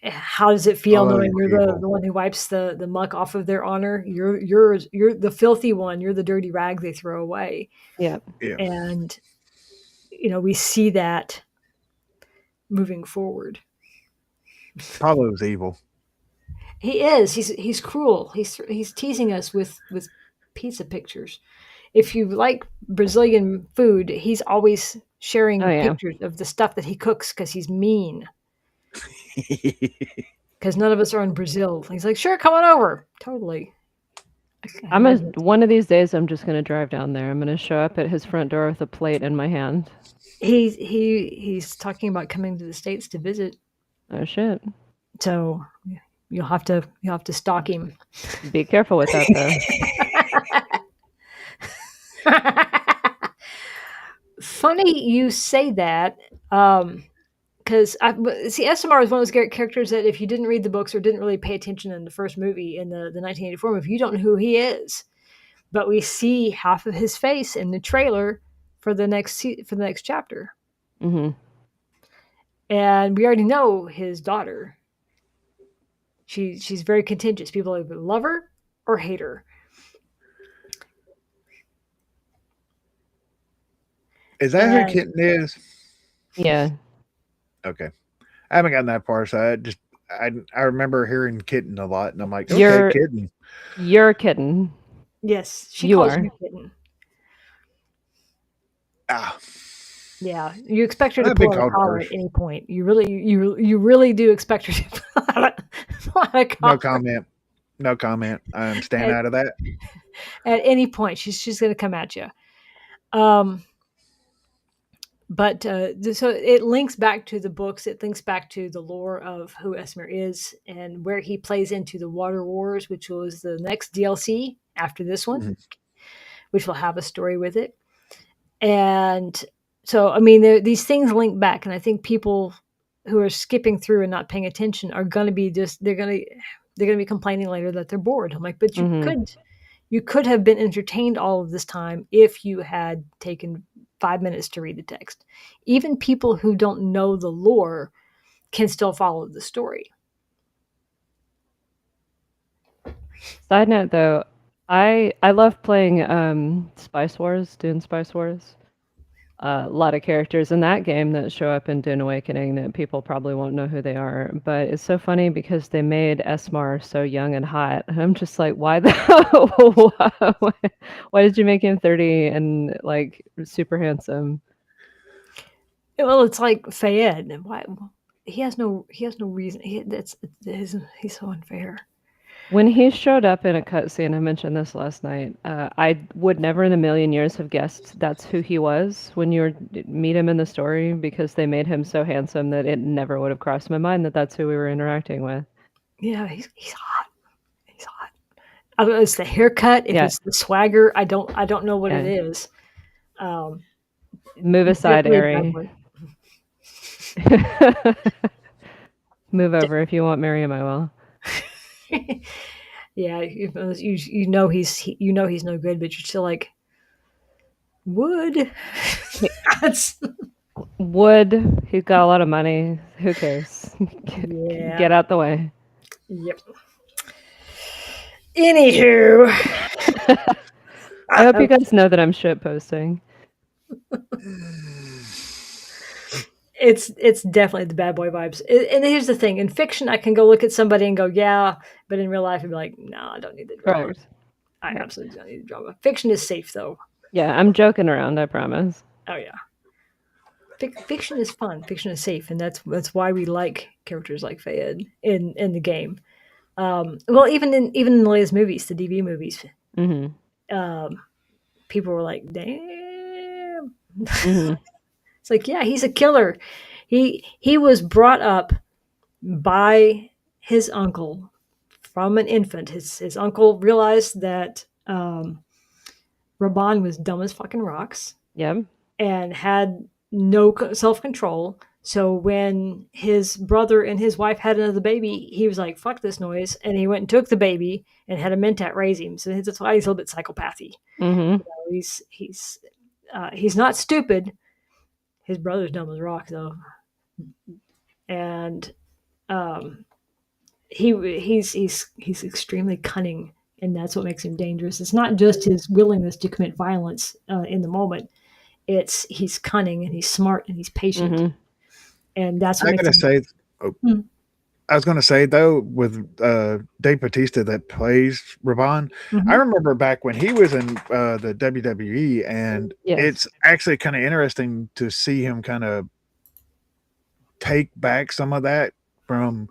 how does it feel Oh, knowing these you're people. the one who wipes the muck off of their honor? You're the filthy one. You're the dirty rag they throw away. Yeah. Yeah. And we see that moving forward. Probably was evil. He is. He's cruel. He's teasing us with pizza pictures. If you like Brazilian food, he's always Oh sharing yeah. pictures of the stuff that he cooks because he's mean. Because none of us are in Brazil. He's like, sure, come on over. Totally. I imagine One of these days I'm just gonna drive down there. I'm gonna show up at his front door with a plate in my hand. he's talking about coming to the States to visit. Oh shit. So you'll have to stalk him. Be careful with that though. Funny you say that, because see, SMR is one of those characters that if you didn't read the books or didn't really pay attention in the first movie, in the 1984 movie, you don't know who he is. But we see half of his face in the trailer for the next chapter, Hmm. and we already know his daughter. She's very contentious. People either love her or hate her. Is that who And Kitten is? Yeah. Okay. I haven't gotten that far, so I remember hearing Kitten a lot, and I'm like, okay, You're Kitten. you're a kitten. yes, she You calls are. you kitten. Ah, Yeah, you expect her to I've been pull out a called collar worse. at any point. You really do expect her to pull out a No collar comment. No comment. I'm staying at, out of that. at any point. She's going to come at you. Um, but so it links back to the books. It links back to the lore of who Esmer is and where he plays into the Water Wars, which was the next DLC after this one, Mhm. which will have a story with it. And so, I mean, these things link back, and I think people who are skipping through and not paying attention are going to be they're going to be complaining later that they're bored. I'm like, but Hmm. you could have been entertained all of this time if you had taken 5 minutes to read the text. Even people who don't know the lore can still follow the story. Side note though, I love playing Spice Wars, Dune Spice Wars. A lot of characters in that game that show up in Dune Awakening that people probably won't know who they are. But it's so funny because they made Esmar so young and hot. And I'm just like, why the why did you make him 30 and like super handsome? Well, it's like Fayed. Why he has no reason. He's so unfair. When he showed up in a cutscene, I mentioned this last night. I would never in a million years have guessed that's who he was when meet him in the story because they made him so handsome that it never would have crossed my mind that that's who we were interacting with. Yeah, he's hot. He's hot. I don't know, it's the haircut. If Yeah, it's the swagger, I don't know what it yeah. is. Um, Move aside, definitely a bad Ari. boy. Move over if you want Miriam, I will. Yeah, you know he's no good, but you're still like wood. That's Wood, he's got a lot of money. Who cares? yeah. Get out the way. Yep. Anywho, I hope you guys know that I'm shit posting. it's definitely the bad boy vibes. And here's the thing: in fiction, I can go look at somebody and go, yeah, but in real life, I'd be like, no, I don't need the drama. Correct. I Yeah. absolutely don't need the drama. Fiction is safe, though. Yeah, I'm joking around, I promise. Oh yeah. Fiction is fun. Fiction is safe, and that's why we like characters like Fayed in the game. Well, even in the latest movies, the DV movies, Hmm. people were like, "Damn!" Hmm. It's like, yeah, he's a killer. He was brought up by his uncle from an infant. His uncle realized that Raban was dumb as fucking rocks Yep. and had no self control. So when his brother and his wife had another baby, he was like, "Fuck this noise," and he went and took the baby and had a mentat raise him. So that's why he's a little bit psychopathy. Hmm. He's not stupid. His brother's dumb as rock though, and um, he's extremely cunning, and that's what makes him dangerous. It's not just his willingness to commit violence in the moment. It's he's cunning and he's smart and he's patient, Mm-hmm. and that's what I makes gotta him. say, oh, Hmm. I was gonna say though, with Dave Batista that plays Raban, I Mhm. remember back when he was in the WWE, and Yes. it's actually kind of interesting to see him kind of take back some of that from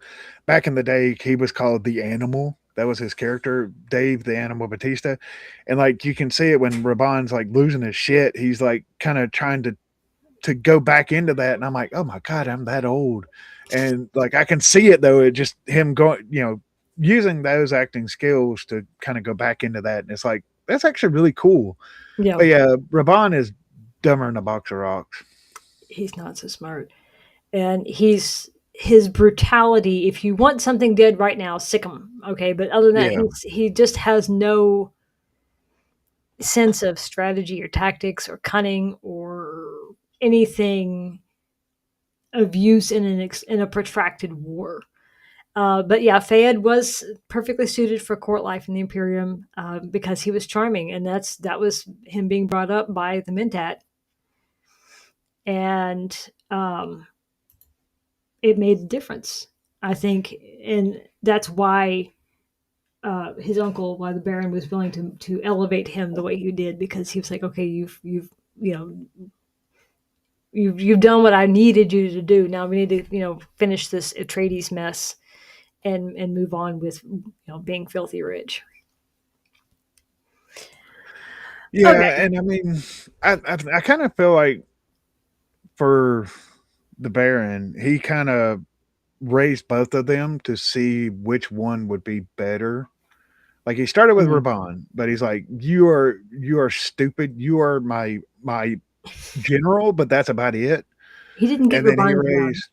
back in the day. He was called the Animal. That was his character, Dave the Animal Batista. And like you can see it when Raban's like losing his shit, he's like kind of trying to go back into that. And I'm like, oh my God, I'm that old. And like I can see it though, it just him going, using those acting skills to kind of go back into that. And it's like that's actually really cool. Yeah, But yeah, Raban is dumber than a box of rocks. he's not so smart, and his brutality. If you want something dead right now, sick him. Okay, but other than that, Yeah. he just has no sense of strategy or tactics or cunning or anything of use in a protracted war. But yeah, Fayed was perfectly suited for court life in the Imperium because he was charming, and that was him being brought up by the Mentat, and it made a difference, I think, and that's why his uncle, why the Baron was willing to elevate him the way he did, because he was like, okay, you've you know you've done what I needed you to do. Now we need to finish this Atreides mess and move on with being filthy rich. Okay. Yeah, and I mean, I kind of feel like for the Baron, he kind of raised both of them to see which one would be better. Like he started with Mm-hmm. Raban, but he's like, you are stupid. You are my general, but that's about it. He didn't get And then he Raban's job. raised,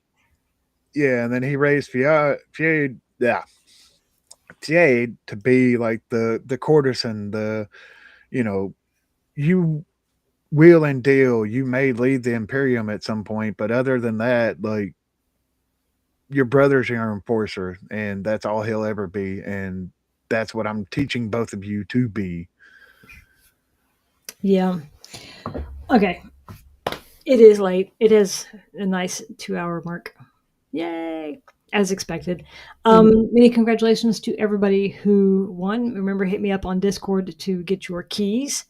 yeah, and then he raised yeah, Fiade to be like the courtesan, the you know, you wheel and deal. You may lead the Imperium at some point, but other than that, like your brother's your enforcer, and that's all he'll ever be. And that's what I'm teaching both of you to be. Yeah. Okay. It is late. It is a nice 2 hour mark. Yay! As expected. Many congratulations to everybody who won. Remember, hit me up on Discord to get your keys.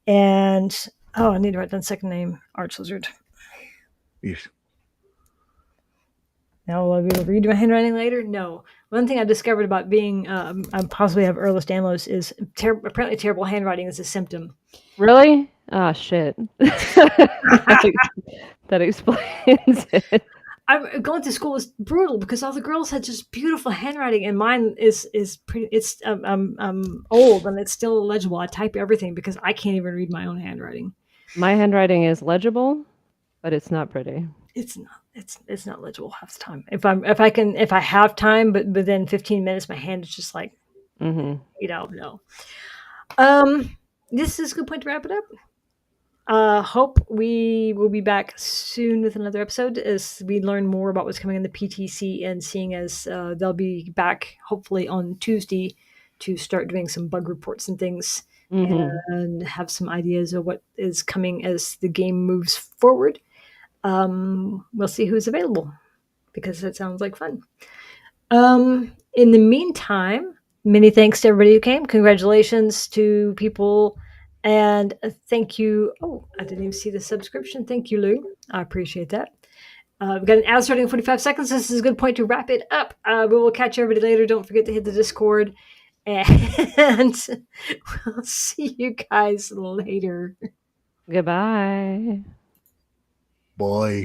And I need to write down second name, Archlizard. Yes. Now, will I be able to read my handwriting later? No. One thing I discovered about being, I possibly have Earlist Danlos, is apparently terrible handwriting is a symptom. Really? Ah, shit. That explains it. I'm going to school was brutal because all the girls had just beautiful handwriting, and mine is pretty. It's I'm old and it's still illegible. I type everything because I can't even read my own handwriting. My handwriting is legible, but it's not pretty. It's not. It's not legible half the time. If I have time, but within 15 minutes, my hand is just like Mm-hmm. no. This is a good point to wrap it up. Hope we will be back soon with another episode as we learn more about what's coming in the PTC, and seeing as they'll be back hopefully on Tuesday to start doing some bug reports and things, Mm-hmm. and have some ideas of what is coming as the game moves forward. We'll see who's available because that sounds like fun. In the meantime, many thanks to everybody who came. Congratulations to people. And thank you. Oh, I didn't even see the subscription. Thank you, Lou. I appreciate that. We've got an ad starting in 45 seconds. This is a good point to wrap it up. We will catch everybody later. Don't forget to hit the Discord. And we'll see you guys later. Goodbye. Boy.